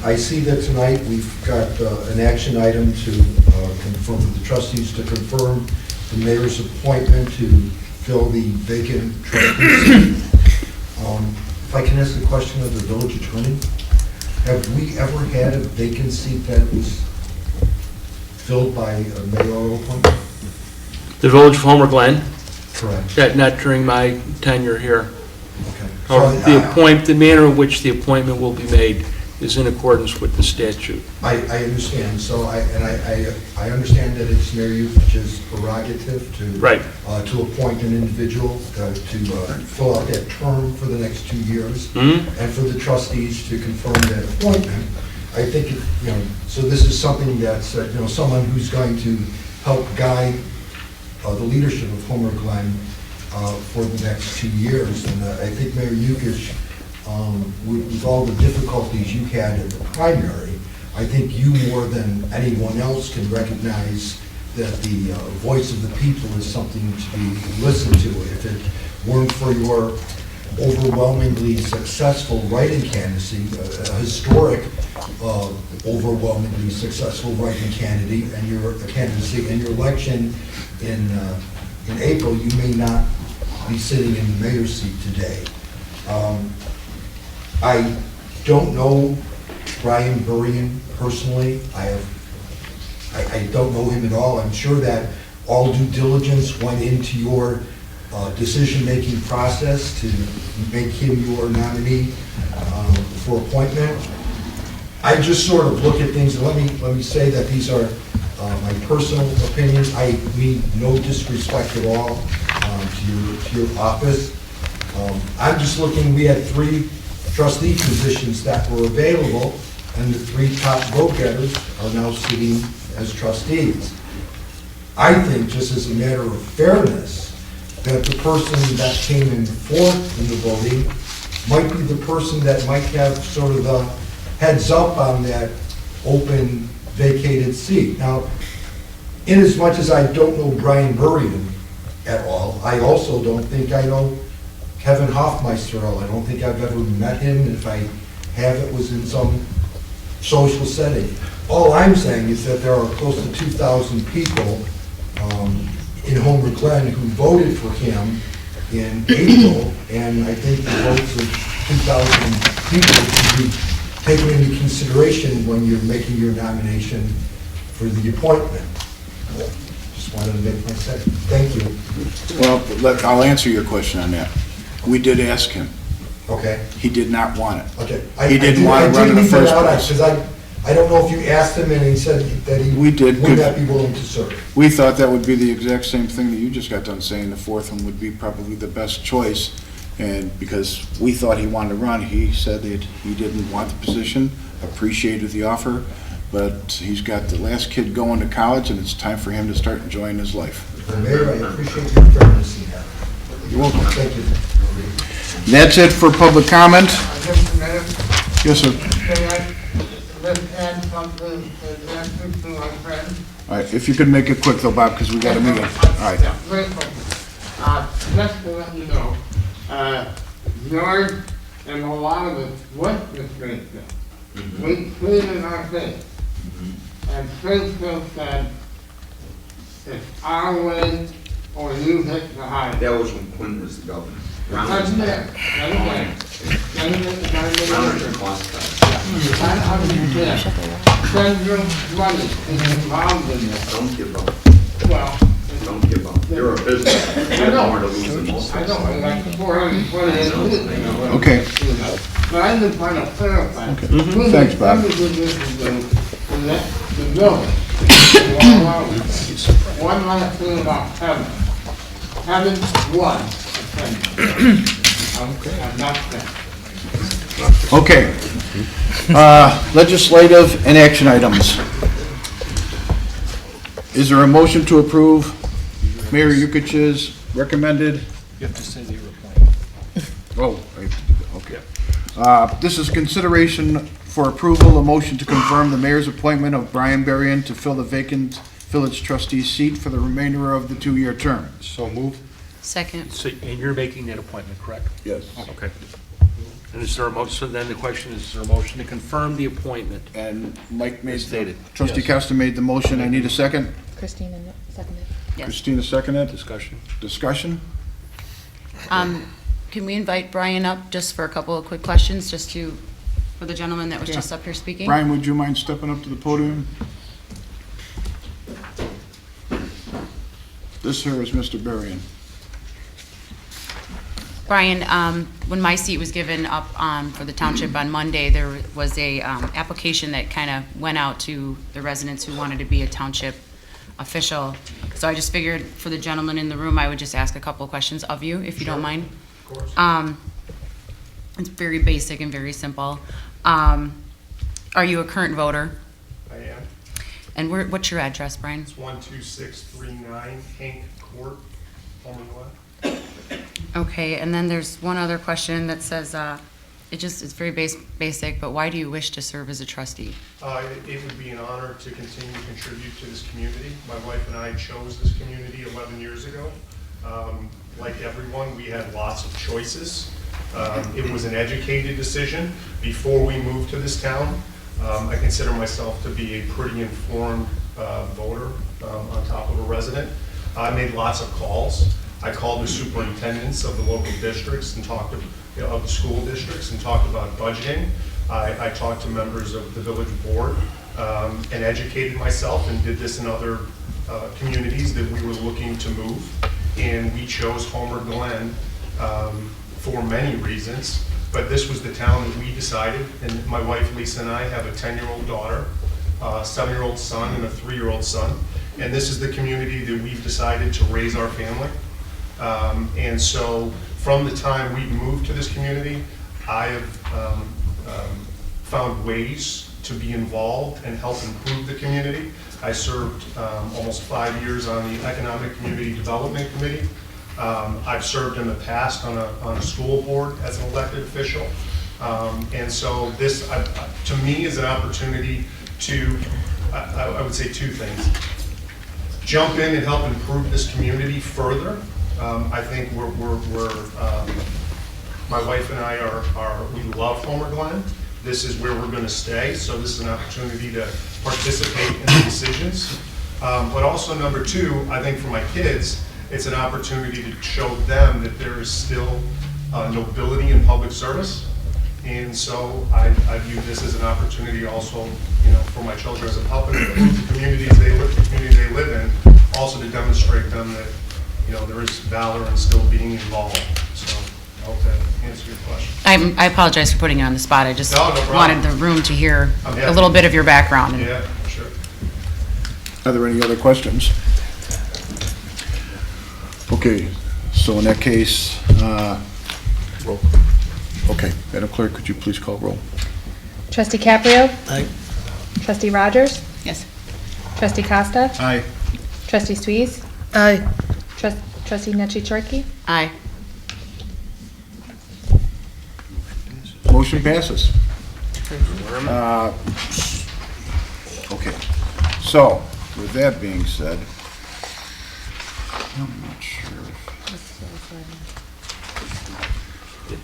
I see that tonight we've got an action item to confirm with the trustees to confirm the mayor's appointment to fill the vacant trustee seat. If I can ask the question of the village attorney, have we ever had a vacant seat that was filled by a mayoral appointment? The village of Homer Glen? Correct. Not during my tenure here. Okay. The manner in which the appointment will be made is in accordance with the statute. I understand. So I understand that it's Mayor Yukich's prerogative to to appoint an individual to fill out that term for the next 2 years, and for the trustees to confirm that appointment. I think so. This is something that's someone who's going to help guide the leadership of Homer Glen for the next 2 years, and I think Mayor Yukich, with all the difficulties you had in the primary, I think you more than anyone else can recognize that the voice of the people is something to be listened to. If it weren't for your overwhelmingly successful write-in candidacy, a historic, overwhelmingly successful write-in candidacy, and your election in April, you may not be sitting in the mayor's seat today. I don't know Brian Burrian personally. I don't know him at all. I'm sure that all due diligence went into your decision-making process to make him your nominee for appointment. I just sort of look at things, and let me say that these are my personal opinions. I mean no disrespect at all to your office. I'm just looking, we had 3 trustee positions that were available, and the 3 top vote-getters are now sitting as trustees. I think, just as a matter of fairness, that the person that came in fourth in the voting might be the person that might have sort of the heads up on that open, vacated seat. Now, in as much as I don't know Brian Burrian at all, I also don't think I know Kevin Hoffmeister. I don't think I've ever met him. If I have, it was in some social setting. All I'm saying is that there are close to 2,000 people in Homer Glen who voted for him in April, and I think the votes of 2,000 people should be taken into consideration when you're making your nomination for the appointment. Just wanted to make my second. Thank you. Well, I'll answer your question on that. We did ask him. Okay. He did not want it. Okay. He didn't want to run in the first place. Because I don't know if you asked him and he said that he would not be willing to serve. We thought that would be the exact same thing that you just got done saying. The fourth one would be probably the best choice. And because we thought he wanted to run, he said that he didn't want the position, appreciated the offer, but he's got the last kid going to college, and it's time for him to start enjoying his life. Mayor, I appreciate your fairness in that. You're welcome. Thank you. That's it for public comment. Yes, sir. Let's add something to my friend. All right, if you could make it quick though, Bob, because we got a meeting. All right. Grateful. just to let you know, George and a lot of us went to Springfield. We pleaded our case. And Springfield said, it's our way or you hit the highway. That was when Quinn was the governor. That's it. That's it. I understand. Federal money is involved in this. Don't give up. Well. Don't give up. You're a business. I You're know. more to lose than most. I know, I like 428. Okay. But I've been trying to clarify. Okay. Thanks, Bob. The building. One last thing about heaven. Heaven was I'm not finished. Okay. Legislative and action items. Is there a motion to approve Mayor Yukich's recommended? You have to say that you're appointed. Oh, I have to do that, okay. This is consideration for approval, a motion to confirm the mayor's appointment of Brian Berrien to fill the vacant village trustee seat for the remainder of the 2-year term. So moved. Second. So, and you're making that appointment, correct? Yes. Okay. And is there a motion, so then the question is there a motion to confirm the appointment? And Mike made, stated. Trustee Yes. Costa made the motion. I need a second. Christina seconded. Christina seconded. Discussion. Discussion? Can we invite Brian up just for a couple of quick questions, just to, for the gentleman that was just up here speaking? Brian, would you mind stepping up to the podium? This here is Mr. Berrien. Brian, when my seat was given up for the township on Monday, there was a application that kind of went out to the residents who wanted to be a township official. So I just figured for the gentleman in the room, I would just ask a couple of questions of you, if you don't mind. Of course. It's very basic and very simple. Are you a current voter? I am. And what's your address, Brian? It's 12639 Hank Court, Pullman Glen. Okay, and then there's one other question that says, it's very basic, but why do you wish to serve as a trustee? It would be an honor to continue to contribute to this community. My wife and I chose this community 11 years ago. Like everyone, we had lots of choices. It was an educated decision before we moved to this town. I consider myself to be a pretty informed voter on top of a resident. I made lots of calls. I called the superintendents of the local districts and talked to, of the school districts and talked about budgeting. I talked to members of the village board and educated myself and did this in other communities that we were looking to move. And we chose Homer Glen for many reasons, but this was the town that we decided. And my wife Lisa and I have a 10-year-old daughter, a 7-year-old son, and a 3-year-old son. And this is the community that we've decided to raise our family. And so from the time we moved to this community, I have found ways to be involved and help improve the community. I served almost 5 years on the Economic Community Development Committee. I've served in the past on a school board as an elected official. And so this, to me, is an opportunity to, I would say 2 things. Jump in and help improve this community further. I think my wife and I we love Homer Glen. This is where we're going to stay, so this is an opportunity to participate in the decisions. But also number 2, I think for my kids, it's an opportunity to show them that there is still nobility in public service. And so I view this as an opportunity also, for my children as a help improve the communities they live in, also to demonstrate them that, there is valor in still being involved. So I hope that answers your question. I apologize for putting you on the spot. I just No problem. wanted the room to hear I'm a little bit of your background. Yeah, sure. Are there any other questions? Okay, so in that case, roll. Okay, Madam Clerk, could you please call roll? Trustee Caprio? Aye. Trustee Rogers? Yes. Trustee Costa? Aye. Trustee Suisse? Aye. Trustee Nechi-Chorky? Aye. Motion passes. Okay, so with that being said, I'm not sure if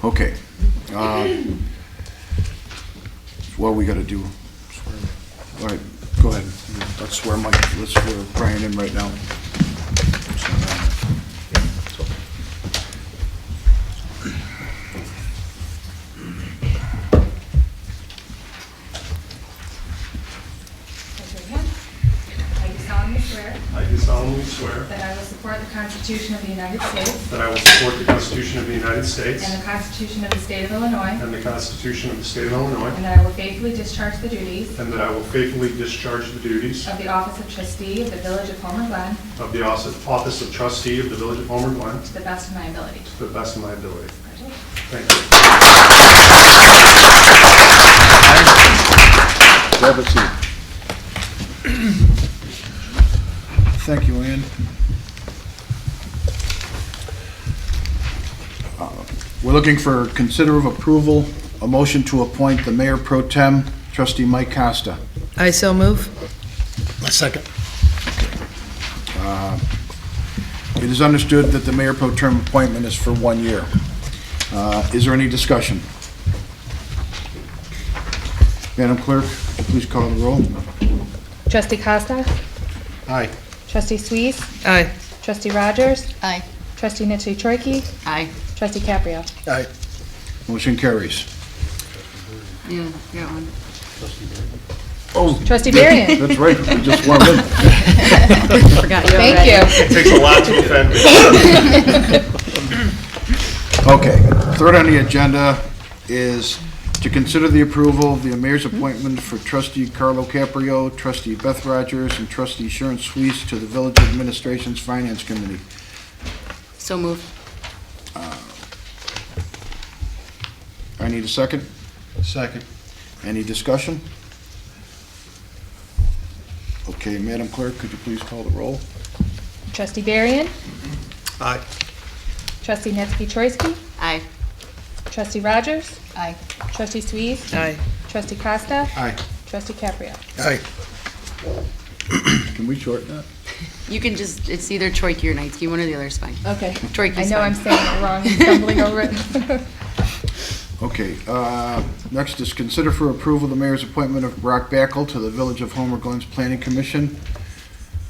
Okay. What we gotta do? All right, go ahead. Let's swear Brian in right now. Raise your hand. I do solemnly swear I do solemnly swear that I will support the Constitution of the United States that I will support the Constitution of the United States and the Constitution of the State of Illinois, and the Constitution of the State of Illinois, and that I will faithfully discharge the duties and that I will faithfully discharge the duties of the office of trustee of the Village of Homer Glen of the office of trustee of the Village of Homer Glen to the best of my ability. to the best of my ability. Congratulations. Thank you. Grab a seat. Thank you, Ann. We're looking for consider approval, a motion to appoint the Mayor Pro Tem, Trustee Mike Costa. I so move. A second. It is understood that the Mayor Pro Tem appointment is for 1 year. Is there any discussion? Madam Clerk, please call the roll. Trustee Costa? Aye. Trustee Suisse? Aye. Trustee Rogers? Aye. Trustee Nitchie-Trojke? Aye. Trustee Caprio? Aye. Motion carries. Yeah, got one. Oh, Trustee Barrion? that's right, we just warmed in. Forgot you Thank already. you. It takes a lot to offend me. Okay, third on the agenda is to consider the approval of the mayor's appointment for trustee Carlo Caprio, trustee Beth Rogers, and trustee Sharon Suisse to the village administration's finance committee. So moved. I need a second. Second. Any discussion? Okay, Madam Clerk, could you please call the roll? Trustee Barrion? Aye. Trustee Nitchie-Trojke? Aye. Trustee Rogers? Aye. Trustee Suisse? Aye. Trustee Costa? Aye. Trustee Caprio? Aye. Can we shorten that? You can just, it's either Troiki or Knightsky, one or the other is fine. Okay. Troiki's I know fine. I'm saying it wrong, and stumbling over it. Okay, next is consider for approval the mayor's appointment of Brock Backel to the Village of Homer Glen's Planning Commission.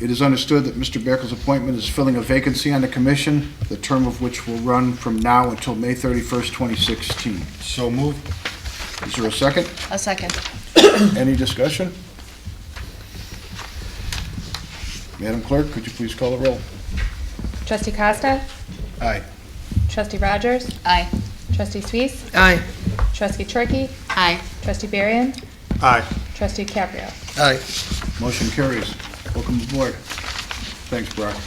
It is understood that Mr. Backel's appointment is filling a vacancy on the commission, the term of which will run from now until May 31st, 2016. So moved. Is there a second? A second. Any discussion? Madam Clerk, could you please call the roll? Trustee Costa? Aye. Trustee Rogers? Aye. Trustee Suisse? Aye. Trustee Trojke? Aye. Trustee Barrion? Aye. Trustee Caprio? Aye. Motion carries. Welcome aboard. Thanks, Brock.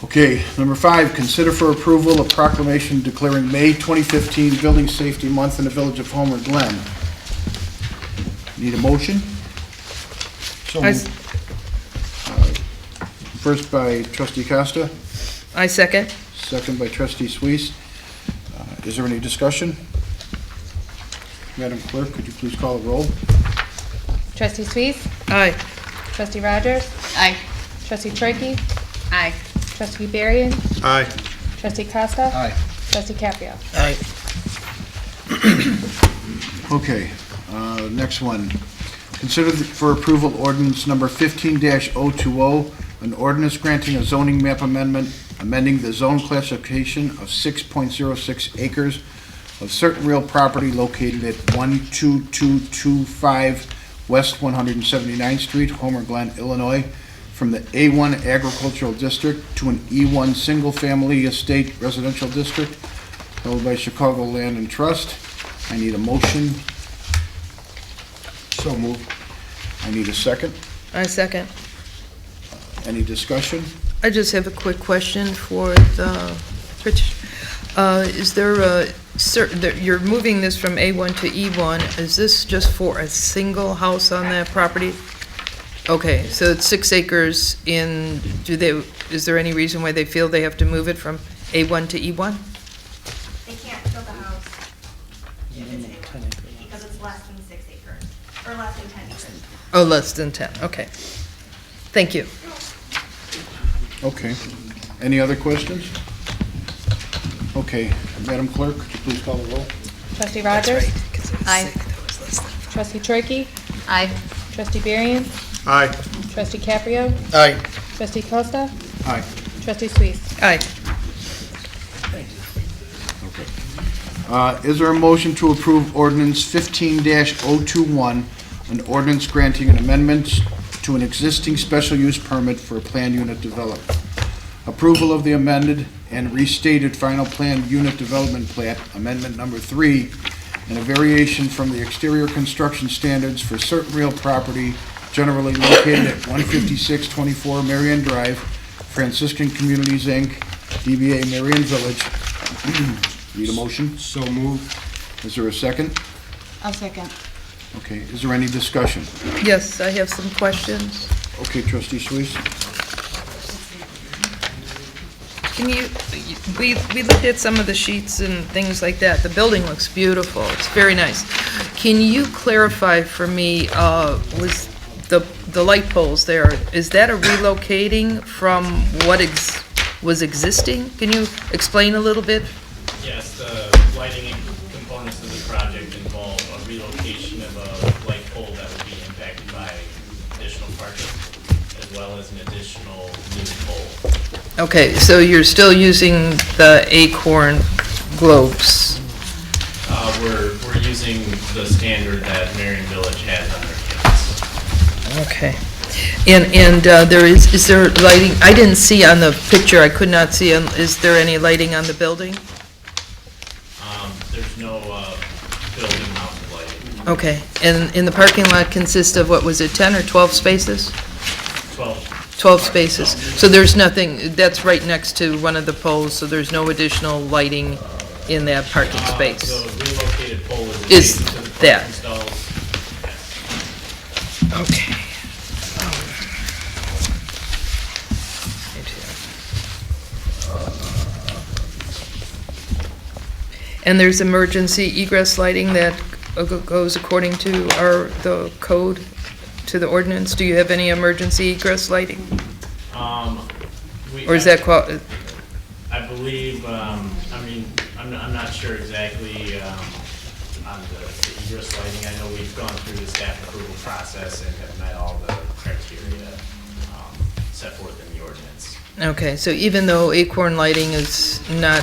Okay, number 5, consider for approval a proclamation declaring May 2015 Building Safety Month in the Village of Homer Glen. Need a motion? So I moved. First by Trustee Costa, I second. second by Trustee Suisse. Is there any discussion? Madam Clerk, could you please call the roll? Trustee Suisse? Aye. Trustee Rogers? Aye. Trustee Trojke? Aye. Trustee Barrion? Aye. Trustee Costa? Aye. Trustee Caprio? Aye. Okay, next one. Consider for approval ordinance number 15-020, an ordinance granting a zoning map amendment, amending the zone classification of 6.06 acres of certain real property located at 12225 West 179th Street, Homer Glen, Illinois, from the A1 Agricultural District to an E1 Single Family Estate Residential District held by Chicago Land and Trust. I need a motion. So moved. I need a second. I second. Any discussion? I just have a quick question for the, is there a certain, you're moving this from A1 to E1, is this just for a single house on that property? Okay, so it's 6 acres in, is there any reason why they feel they have to move it from A1 to E1? They can't build a house if it's A1, because it's less than 6 acres, or less than 10 acres. Oh, less than 10, okay. Thank you. Okay. Any other questions? Okay, Madam Clerk, could you please call the roll? Trustee Rogers? Aye. Trustee Tromke? Aye. Trustee Barry? Aye. Trustee Caprio? Aye. Trustee Costa? Aye. Trustee Suisse? Aye. Is there a motion to approve ordinance 15-021, an ordinance granting an amendment to an existing special use permit for a planned unit development? Approval of the amended and restated final planned unit development plat, amendment number 3, and a variation from the exterior construction standards for certain real property generally located at 15624 Marion Drive, Franciscan Communities, Inc., DBA Marion Village. Need a motion? So moved. Is there a second? I'll second. Okay, is there any discussion? Yes, I have some questions. Okay, Trustee Suisse? Can you, we looked at some of the sheets and things like that. The building looks beautiful. It's very nice. Can you clarify for me, was the light poles there, is that a relocating from what was existing? Can you explain a little bit? Yes, the lighting components of the project involve a relocation of a light pole that would be impacted by additional parking, as well as an additional new pole. Okay, so you're still using the acorn globes? We're using the standard that Marion Village has on their campus. Okay. And there is there lighting? I didn't see on the picture, I could not see, is there any lighting on the building? There's no building mounted lighting. Okay, and the parking lot consists of, what was it, 10 or 12 spaces? 12. 12 spaces. So there's nothing, that's right next to one of the poles, so there's no additional lighting in that parking space? The relocated pole Is adjacent to the that? parking stalls. Okay. And there's emergency egress lighting that goes according to the code, to the ordinance? Do you have any emergency egress lighting? Or is that I believe, I mean, I'm not sure exactly on the egress lighting. I know we've gone through the staff approval process and have met all the criteria set forth in the ordinance. Okay, so even though acorn lighting is not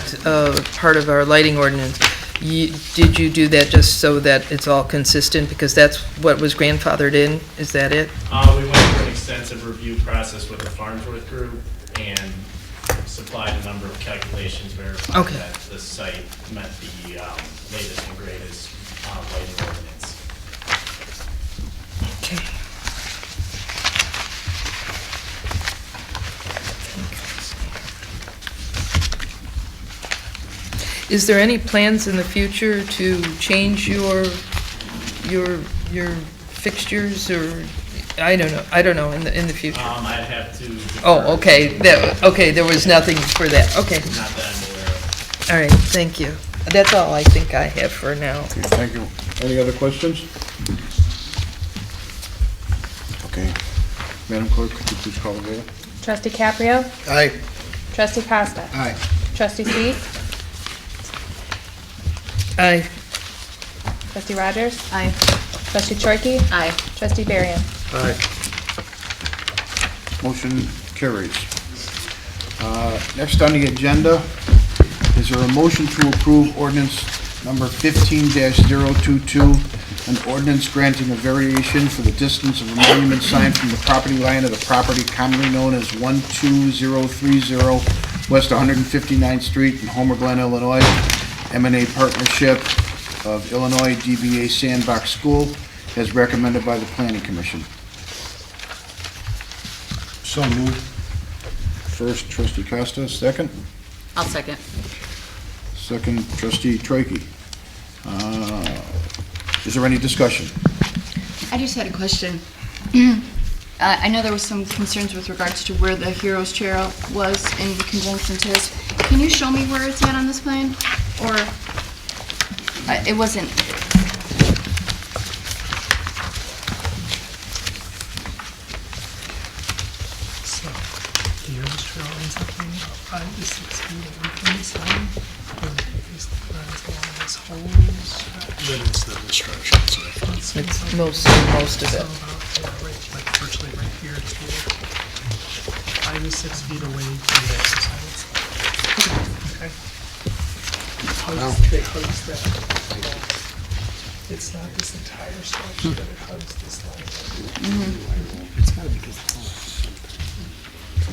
part of our lighting ordinance, did you do that just so that it's all consistent, because that's what was grandfathered in? Is that it? We went through an extensive review process with the Farnsworth Group and supplied a number of calculations verifying that the site met the latest and greatest lighting ordinance. Okay. Is there any plans in the future to change your fixtures, or I don't know in the future? I'd have to. Oh, okay. Okay, there was nothing for that. Okay. Not that I'm aware of. All right. Thank you. That's all I think I have for now. Okay, thank you. Any other questions? Okay. Madam Clerk, could you please call the roll? Trustee Caprio? Aye. Trustee Costa? Aye. Trustee Suisse? Aye. Trustee Rogers? Aye. Trustee Tromke? Aye. Trustee Barry? Aye. Motion carries. Next on the agenda, is there a motion to approve ordinance number 15-022, an ordinance granting a variation for the distance of a monument sign from the property line of the property commonly known as 12030 West 159th Street in Homer Glen, Illinois, M&A Partnership of Illinois DBA Sandbox School, as recommended by the Planning Commission. So moved. First, Trustee Costa, second. I'll second. Second, Trustee Tromke. Is there any discussion? I just had a question. I know there was some concerns with regards to where the Heroes Trail was in conjunction to this. Can you show me where it's at on this plan? Or, it wasn't... The Heroes Trail ends up being about 5 to 6 feet away from the sign. And it basically runs along this whole stretch. That is the instructions, right? It's most of So it. about, yeah, right, like virtually right here to 5 to 6 feet away from the exercise. Okay. They hugs that. It's not this entire stretch, but it hugs this line. It's gotta be because it's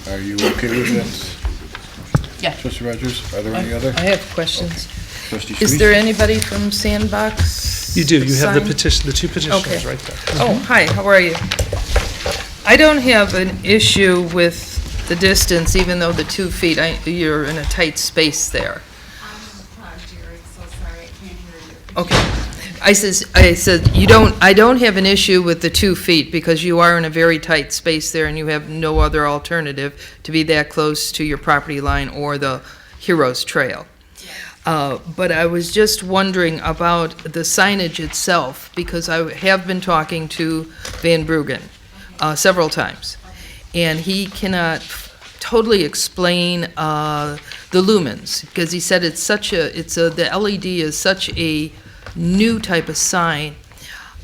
Are you okay with that? Yeah. Trustee Rogers, are there any other? I have questions. Trustee Is Sweet? there anybody from Sandbox? You do, you have the sign? petition, the two petitioners Okay. right there. Oh, hi, how are you? I don't have an issue with the distance, even though the 2 feet, you're in a tight space there. Jared, so sorry, I can't hear you. Okay. I said, I don't have an issue with the 2 feet because you are in a very tight space there and you have no other alternative to be that close to your property line or the Heroes Trail. But I was just wondering about the signage itself because I have been talking to Van Bruggen several times. And he cannot totally explain the lumens because he said the LED is such a new type of sign.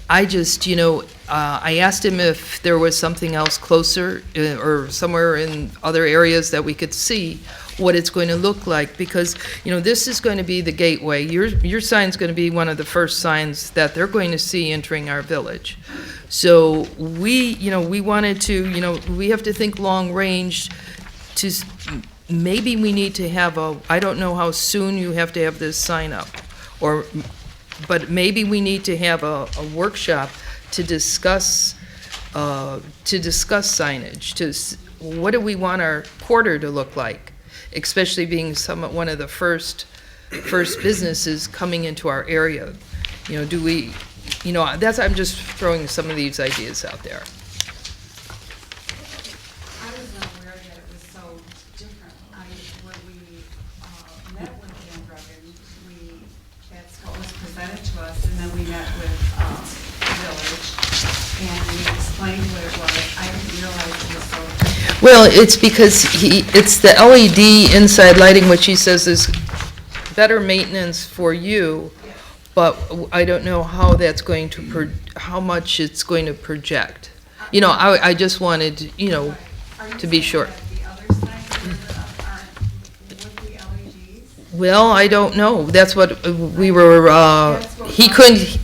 I just, I asked him if there was something else closer or somewhere in other areas that we could see what it's going to look like because, this is going to be the gateway. Your sign's going to be one of the first signs that they're going to see entering our village. So we wanted to, we have to think long range to, maybe we need to have I don't know how soon you have to have this sign up but maybe we need to have a workshop to discuss signage, what do we want our quarter to look like, especially being one of the first businesses coming into our area. Do we, I'm just throwing some of these ideas out there. I was not aware that it was so different. When we met with Dan Bruggen, that's what was presented to us, and then we met with the village, and we explained what it was. I didn't realize it was so different. Well, it's because it's the LED inside lighting, which he says is better maintenance for you, but I don't know how that's going to, how much it's going to project. I just wanted, to be sure. Well, I don't know. That's what we were, he couldn't,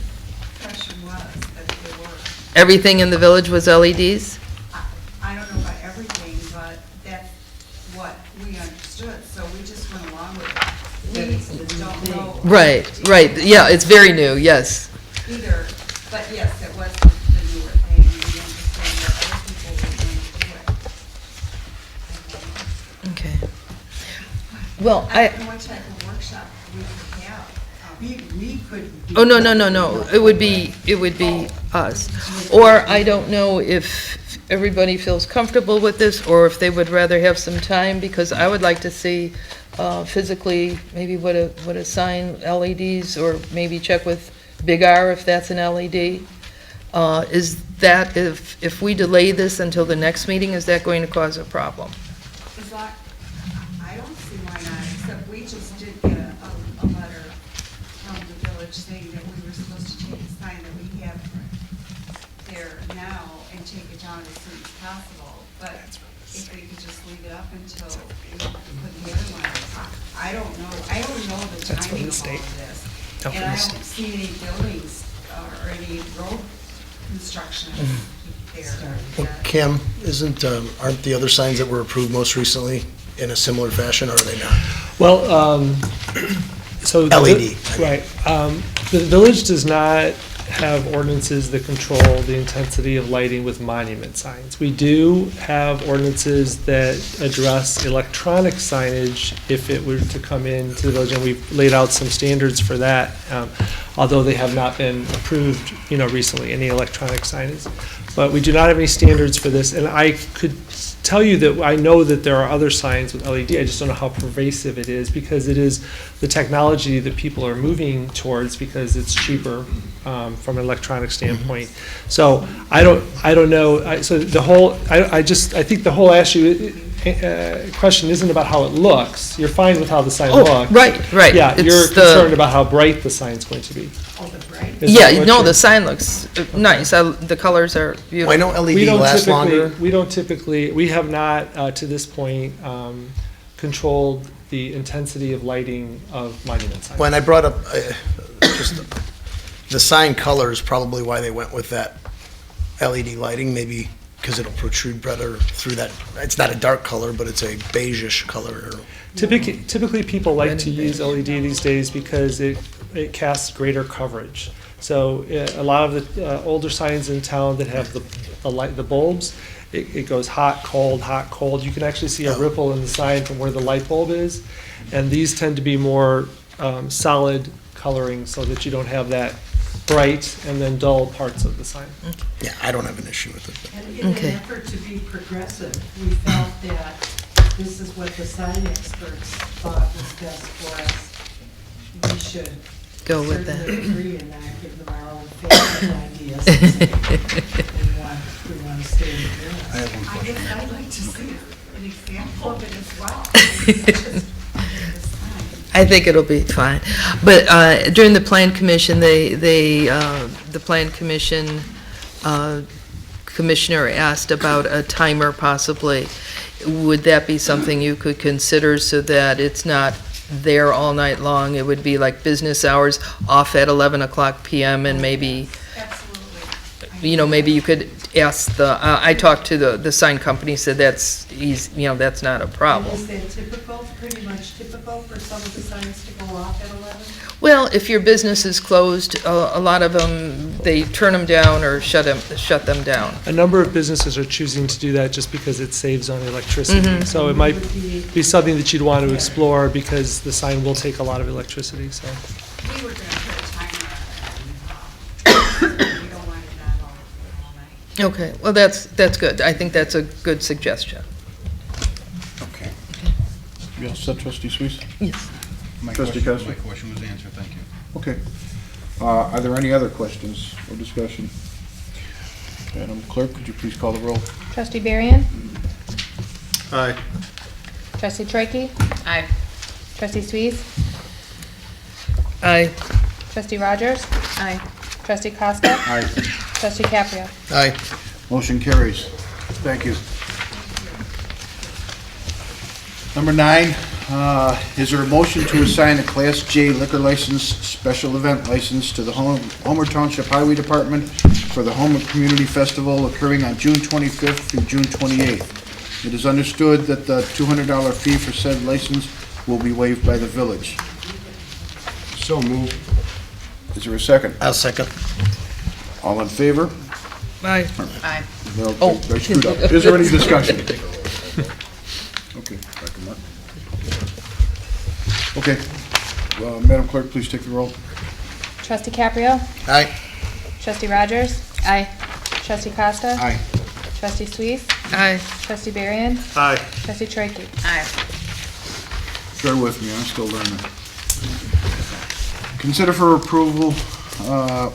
everything in the village was LEDs? I don't know about everything, but that's what we understood, so we just went along with it. We don't know. Right, yeah, it's very new, yes. Either, but yes, it was the newer thing, and we understand that other people were going to do it. Okay. Well, I don't know what type of workshop we could have. We could. Oh, no, it would be us. Or I don't know if everybody feels comfortable with this, or if they would rather have some time, because I would like to see physically, maybe what a sign, LEDs, or maybe check with Big R if that's an LED. Is that, if we delay this until the next meeting, is that going to cause a problem? Is that, I don't see why not, except we just did get a letter from the village saying that we were supposed to take the sign that we have there now and take it down as soon as possible. But if we could just leave it up until we put the other one, I don't know the timing of all of this. And I don't see any buildings or any road construction there. Well, Kim, aren't the other signs that were approved most recently in a similar fashion, or are they not? Well, so. LED. Right. The village does not have ordinances that control the intensity of lighting with monument signs. We do have ordinances that address electronic signage if it were to come into the village, and we've laid out some standards for that, although they have not been approved, recently, any electronic signage. But we do not have any standards for this, and I could tell you that I know that there are other signs with LED. I just don't know how pervasive it is, because it is the technology that people are moving towards, because it's cheaper from an electronic standpoint. So I don't know. I think the whole issue question isn't about how it looks. You're fine with how the sign Oh, looks. right. Yeah, It's you're the- concerned about how bright the sign's going to be. Oh, the bright? Is that Yeah, what no, you're- the sign looks the colors are beautiful. Why don't We LED don't last longer? we have not, to this point, controlled the intensity of lighting of monument signs. When I brought up, just the sign color is probably why they went with that LED lighting, maybe because it'll protrude better through that. It's not a dark color, but it's a beigeish color. Typically, people like to use LED these days because it casts greater coverage. So a lot of the older signs in town that have the bulbs, it goes hot, cold, hot, cold. You can actually see a ripple in the sign from where the light bulb is. And these tend to be more solid coloring so that you don't have that bright and then dull parts of the sign. Yeah, I don't have an issue with it. And in an effort to be progressive, we felt that this is what the sign experts thought was best for us. We should Go with that. certainly agree and not give them our own favorite ideas. We want to stay in business. I have one I question. guess I'd like to see an example of it as well. I think it'll be fine. But during the Plan Commission, the Plan Commission commissioner asked about a timer possibly. Would that be something you could consider so that it's not there all night long? It would be like business hours off at 11 o'clock PM and maybe, maybe you could ask I talked to the sign company, said that's easy, that's not a problem. And is that typical, pretty much typical for some of the signs to go off at 11? Well, if your business is closed, a lot of them, they turn them down or shut them down. A number of businesses are choosing to do that just because it saves on electricity. Mhm. So it might be something that you'd want to explore because the sign will take a lot of electricity, so. We were going to put a timer on, we don't want it on all night. Okay, well, that's good. I think that's a good suggestion. Okay. You all set, Trustee Suisse? Yes. Trustee Costa? My question was answered, thank you. Okay. Are there any other questions or discussion? Madam Clerk, could you please call the roll? Trustee Barrion? Aye. Trustee Trikey? Aye. Trustee Suisse? Aye. Trustee Rogers? Aye. Trustee Costa? Aye. Trustee Caprio? Aye. Motion carries. Thank you. Number 9, is there a motion to assign a Class J liquor license, special event license to the Homer Township Highway Department for the Homer Community Festival occurring on June 25th through June 28th? It is understood that the $200 fee for said license will be waived by the village. So moved. Is there a second? I'll second. All in favor? Aye. Aye. No, Oh. I screwed up. Is there any discussion? Okay, back 'em up. Okay, Madam Clerk, please take the roll. Trustee Caprio? Aye. Trustee Rogers? Aye. Trustee Costa? Aye. Trustee Suisse? Aye. Trustee Barrion? Aye. Trustee Trikey? Aye. Bear with me, I'm still learning. Consider for approval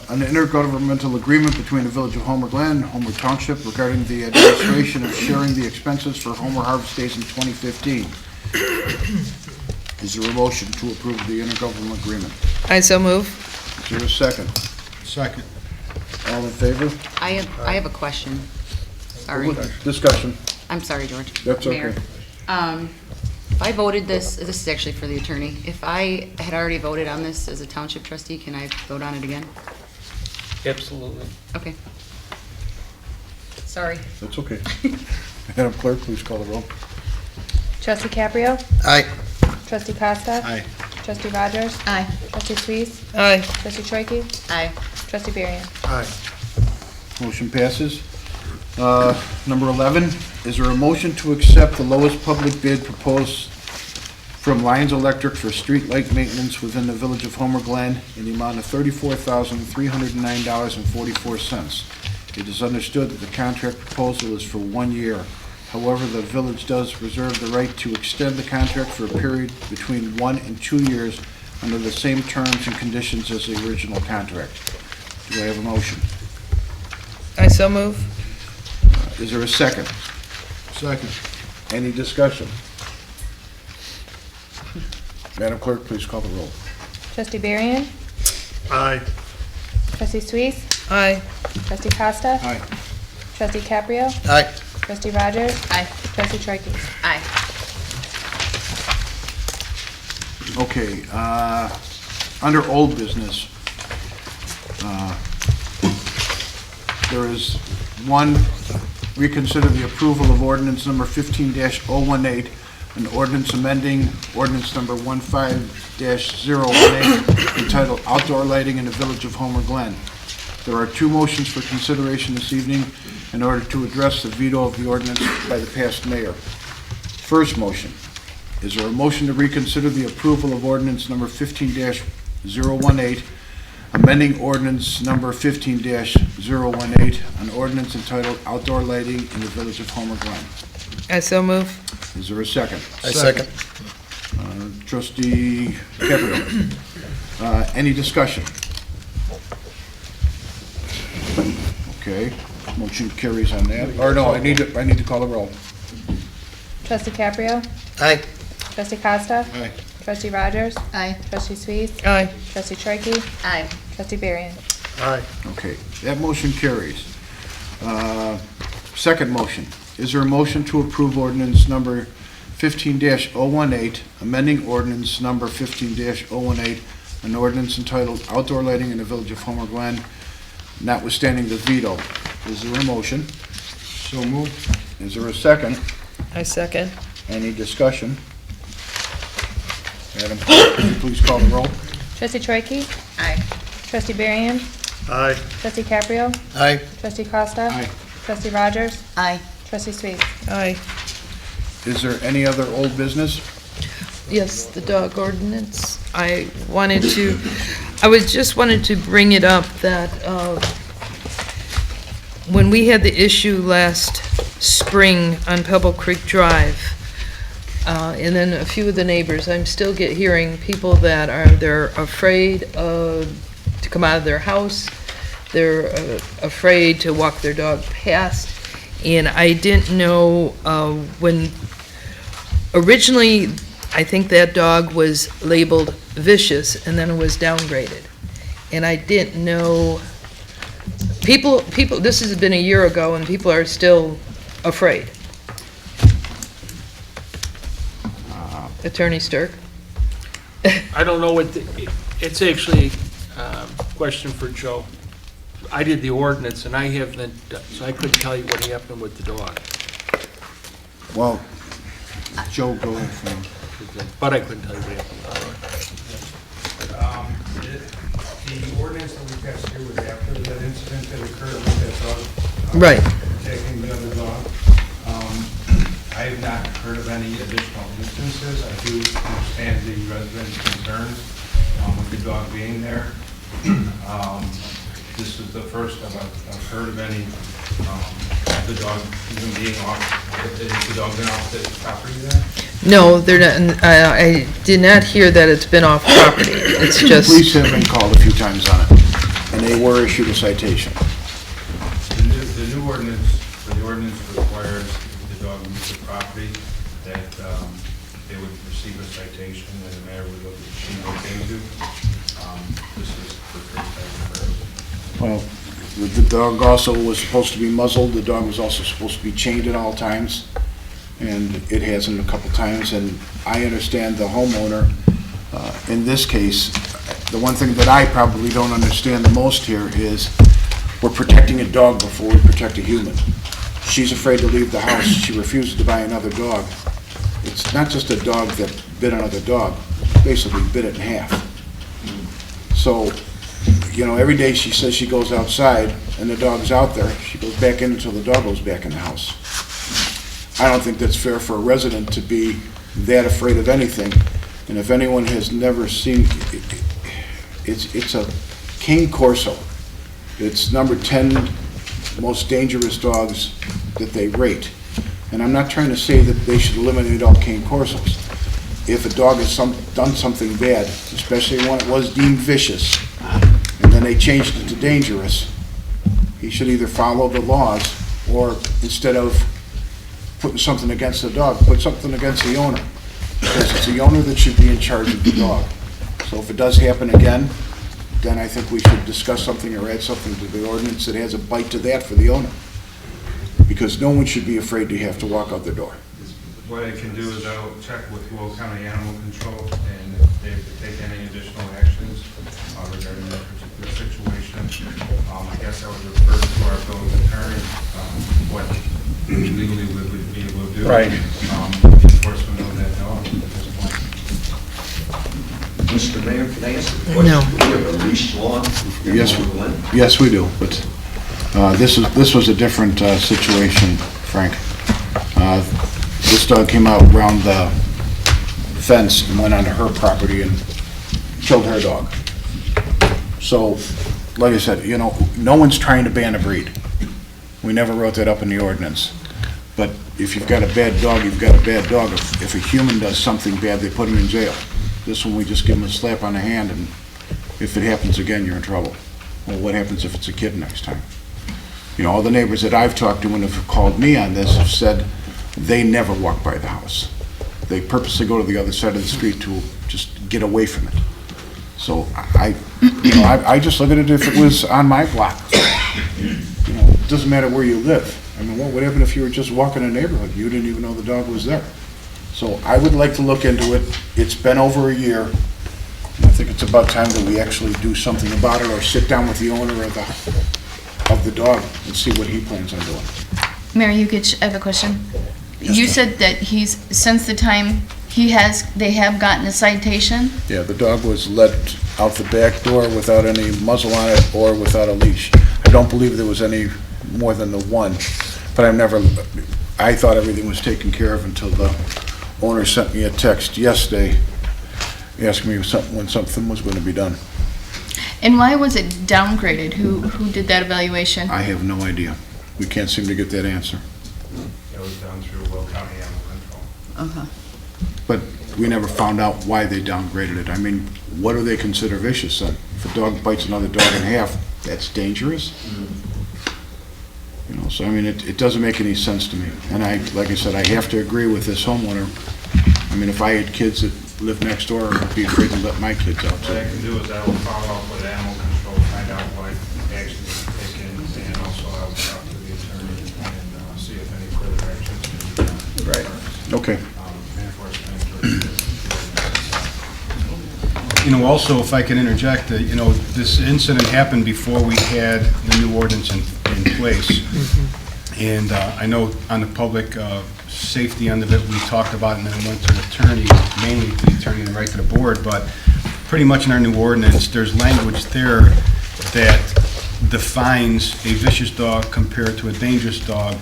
an intergovernmental agreement between the Village of Homer Glen and Homer Township regarding the administration of sharing the expenses for Homer Harvest Days in 2015. Is there a motion to approve the intergovernmental agreement? I so move. Is there a second? Second. All in favor? I have a question. Sorry. Discussion. I'm sorry, George. That's Mayor. okay. If I voted this is actually for the attorney. If I had already voted on this as a township trustee, can I vote on it again? Absolutely. Okay. Sorry. That's okay. Madam Clerk, please call the roll. Trustee Caprio? Aye. Trustee Costa? Aye. Trustee Rogers? Aye. Trustee Suisse? Aye. Trustee Trikey? Aye. Trustee Barrion? Aye. Motion passes. Number 11, is there a motion to accept the lowest public bid proposed from Lions Electric for street light maintenance within the Village of Homer Glen in the amount of $34,309.44? It is understood that the contract proposal is for 1 year. However, the village does reserve the right to extend the contract for a period between 1 and 2 years under the same terms and conditions as the original contract. Do I have a motion? I so move. Is there a second? Second. Any discussion? Madam Clerk, please call the roll. Trustee Barrion? Aye. Trustee Suisse? Aye. Trustee Costa? Aye. Trustee Caprio? Aye. Trustee Rogers? Aye. Trustee Trikey? Aye. Okay, under old business, there is one, reconsider the approval of ordinance number 15-018, an ordinance amending ordinance number 15-018 entitled Outdoor Lighting in the Village of Homer Glen. There are two motions for consideration this evening in order to address the veto of the ordinance by the past mayor. First motion. Is there a motion to reconsider the approval of ordinance number 15-018, amending ordinance number 15-018, an ordinance entitled Outdoor Lighting in the Village of Homer Glen? I so move. Is there a second? I second. Trustee Caprio. Any discussion? Okay, motion carries on that. Or no, I need to call the roll. Trustee Caprio? Aye. Trustee Costa? Aye. Trustee Rogers? Aye. Trustee Suisse? Aye. Trustee Trikey? Aye. Trustee Barrion? Aye. Okay, that motion carries. Second motion. Is there a motion to approve ordinance number 15-018, amending ordinance number 15-018, an ordinance entitled Outdoor Lighting in the Village of Homer Glen, notwithstanding the veto? Is there a motion? So moved. Is there a second? I second. Any discussion? Madam Clerk, would you please call the roll? Trustee Trikey? Aye. Trustee Barrion? Aye. Trustee Caprio? Aye. Trustee Costa? Aye. Trustee Rogers? Aye. Trustee Suisse? Aye. Is there any other old business? Yes, the dog ordinance. I just wanted to bring it up that when we had the issue last spring on Pebble Creek Drive, and then a few of the neighbors, I'm still hearing people that they're afraid to come out of their house. They're afraid to walk their dog past. And I didn't know when originally I think that dog was labeled vicious and then it was downgraded. And I didn't know, people, this has been a year ago and people are still afraid. Attorney Stirk? I don't know what, it's actually a question for Joe. I did the ordinance, and I haven't, so I couldn't tell you what happened with the dog. Well, Joe, go ahead. But I couldn't tell you what happened. The ordinance that we passed here was after that incident that occurred with that dog. Right. Taking the other dog. I have not heard of any additional instances. I do understand the residents' concerns with the dog being there. This is the first I've heard of any, the dog even being off, is the dog been off the property there? No, they're not, I did not hear that it's been off property. It's just. Police have been called a few times on it, and they were issued a citation. The new ordinance, the ordinance requires the dog leave the property, that they would receive a citation, and the mayor would look at the what they do. This is the first time I've heard. Well, the dog also was supposed to be muzzled. The dog was also supposed to be chained at all times, and it hasn't a couple times. And I understand the homeowner, in this case, the one thing that I probably don't understand the most here is we're protecting a dog before we protect a human. She's afraid to leave the house. She refuses to buy another dog. It's not just a dog that bit another dog, basically bit it in half. So, you know, every day she says she goes outside and the dog's out there, she goes back in until the dog goes back in the house. I don't think that's fair for a resident to be that afraid of anything. And if anyone has never seen, it's a Cane Corso. It's number 10 most dangerous dogs that they rate. And I'm not trying to say that they should eliminate all Cane Corsos. If a dog has done something bad, especially when it was deemed vicious, and then they changed it to dangerous, he should either follow the laws or instead of putting something against the dog, put something against the owner. Because it's the owner that should be in charge of the dog. So if it does happen again, then I think we should discuss something or add something to the ordinance that has a bite to that for the owner. Because no one should be afraid to have to walk out the door. What I can do is I'll check with Will County Animal Control, and if they take any additional actions regarding that particular situation, I guess I would refer to our village attorney, what legally we would be able to do. Right. Enforcement of that dog at this point. Mr. Mayor, can I ask a question? No. Do we have a leash law? Yes, we do, but this was a different situation, Frank. This dog came out around the fence and went onto her property and killed her dog. So, like I said, you know, no one's trying to ban a breed. We never wrote that up in the ordinance. But if you've got a bad dog, you've got a bad dog. If a human does something bad, they put him in jail. This one, we just give him a slap on the hand, and if it happens again, you're in trouble. Well, what happens if it's a kid next time? You know, all the neighbors that I've talked to and have called me on this have said they never walk by the house. They purposely go to the other side of the street to just get away from it. So I just look at it if it was on my block. You know, it doesn't matter where you live. I mean, what would happen if you were just walking in a neighborhood? You didn't even know the dog was there. So I would like to look into it. It's been over a year. I think it's about time that we actually do something about it, or sit down with the owner of the dog and see what he plans on doing. Mary, I have a question. You said that since the time they have gotten a citation? Yeah, the dog was let out the back door without any muzzle on it or without a leash. I don't believe there was any more than the one, but I thought everything was taken care of until the owner sent me a text yesterday asking me when something was going to be done. And why was it downgraded? Who did that evaluation? I have no idea. We can't seem to get that answer. It was done through Will County Animal Control. Okay. But we never found out why they downgraded it. I mean, what do they consider vicious then? If a dog bites another dog in half, that's dangerous? You know, so I mean, it doesn't make any sense to me. And like I said, I have to agree with this homeowner. I mean, if I had kids that lived next door, I'd be afraid to let my kids out. What I can do is I will follow up with animal control, find out what action is taken, and also I will talk to the attorney and see if any further actions can be done. Right. Okay. You know, also, if I can interject, you know, this incident happened before we had the new ordinance in place. And I know on the public safety end of it, we talked about it, and then it went to the attorney, mainly to the attorney and right to the board, but pretty much in our new ordinance, there's language there that defines a vicious dog compared to a dangerous dog,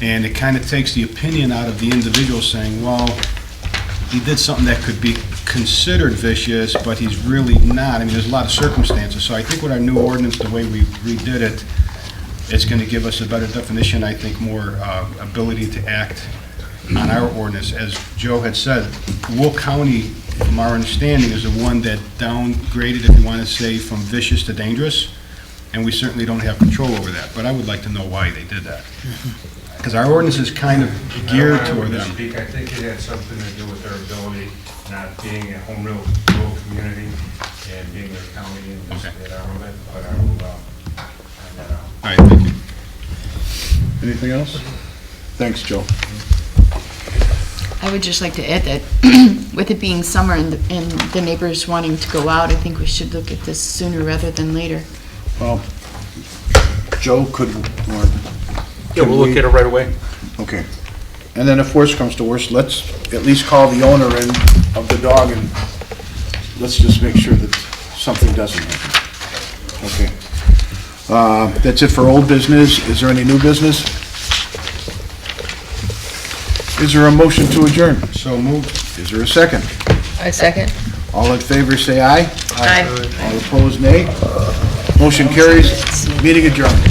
and it kind of takes the opinion out of the individual saying, well, he did something that could be considered vicious, but he's really not. I mean, there's a lot of circumstances. So I think with our new ordinance, the way we redid it, it's going to give us a better definition, I think more ability to act on our ordinance. As Joe had said, Will County, from our understanding, is the one that downgraded, if you want to say, from vicious to dangerous, and we certainly don't have control over that. But I would like to know why they did that. Because our ordinance is kind of geared toward them. I think it had something to do with their ability, not being a home rural community and being their county and just that element, but I will find that out. All right, thank you. Anything else? Thanks, Joe. I would just like to add that with it being summer and the neighbors wanting to go out, I think we should look at this sooner rather than later. Well, Joe could, yeah, we'll look at it right away. Okay. And then if worse comes to worse, let's at least call the owner in of the dog and let's just make sure that something doesn't happen. Okay. That's it for old business. Is there any new business? Is there a motion to adjourn? So moved. Is there a second? I second. All in favor, say aye. Aye. All opposed, nay. Motion carries. Meeting adjourned.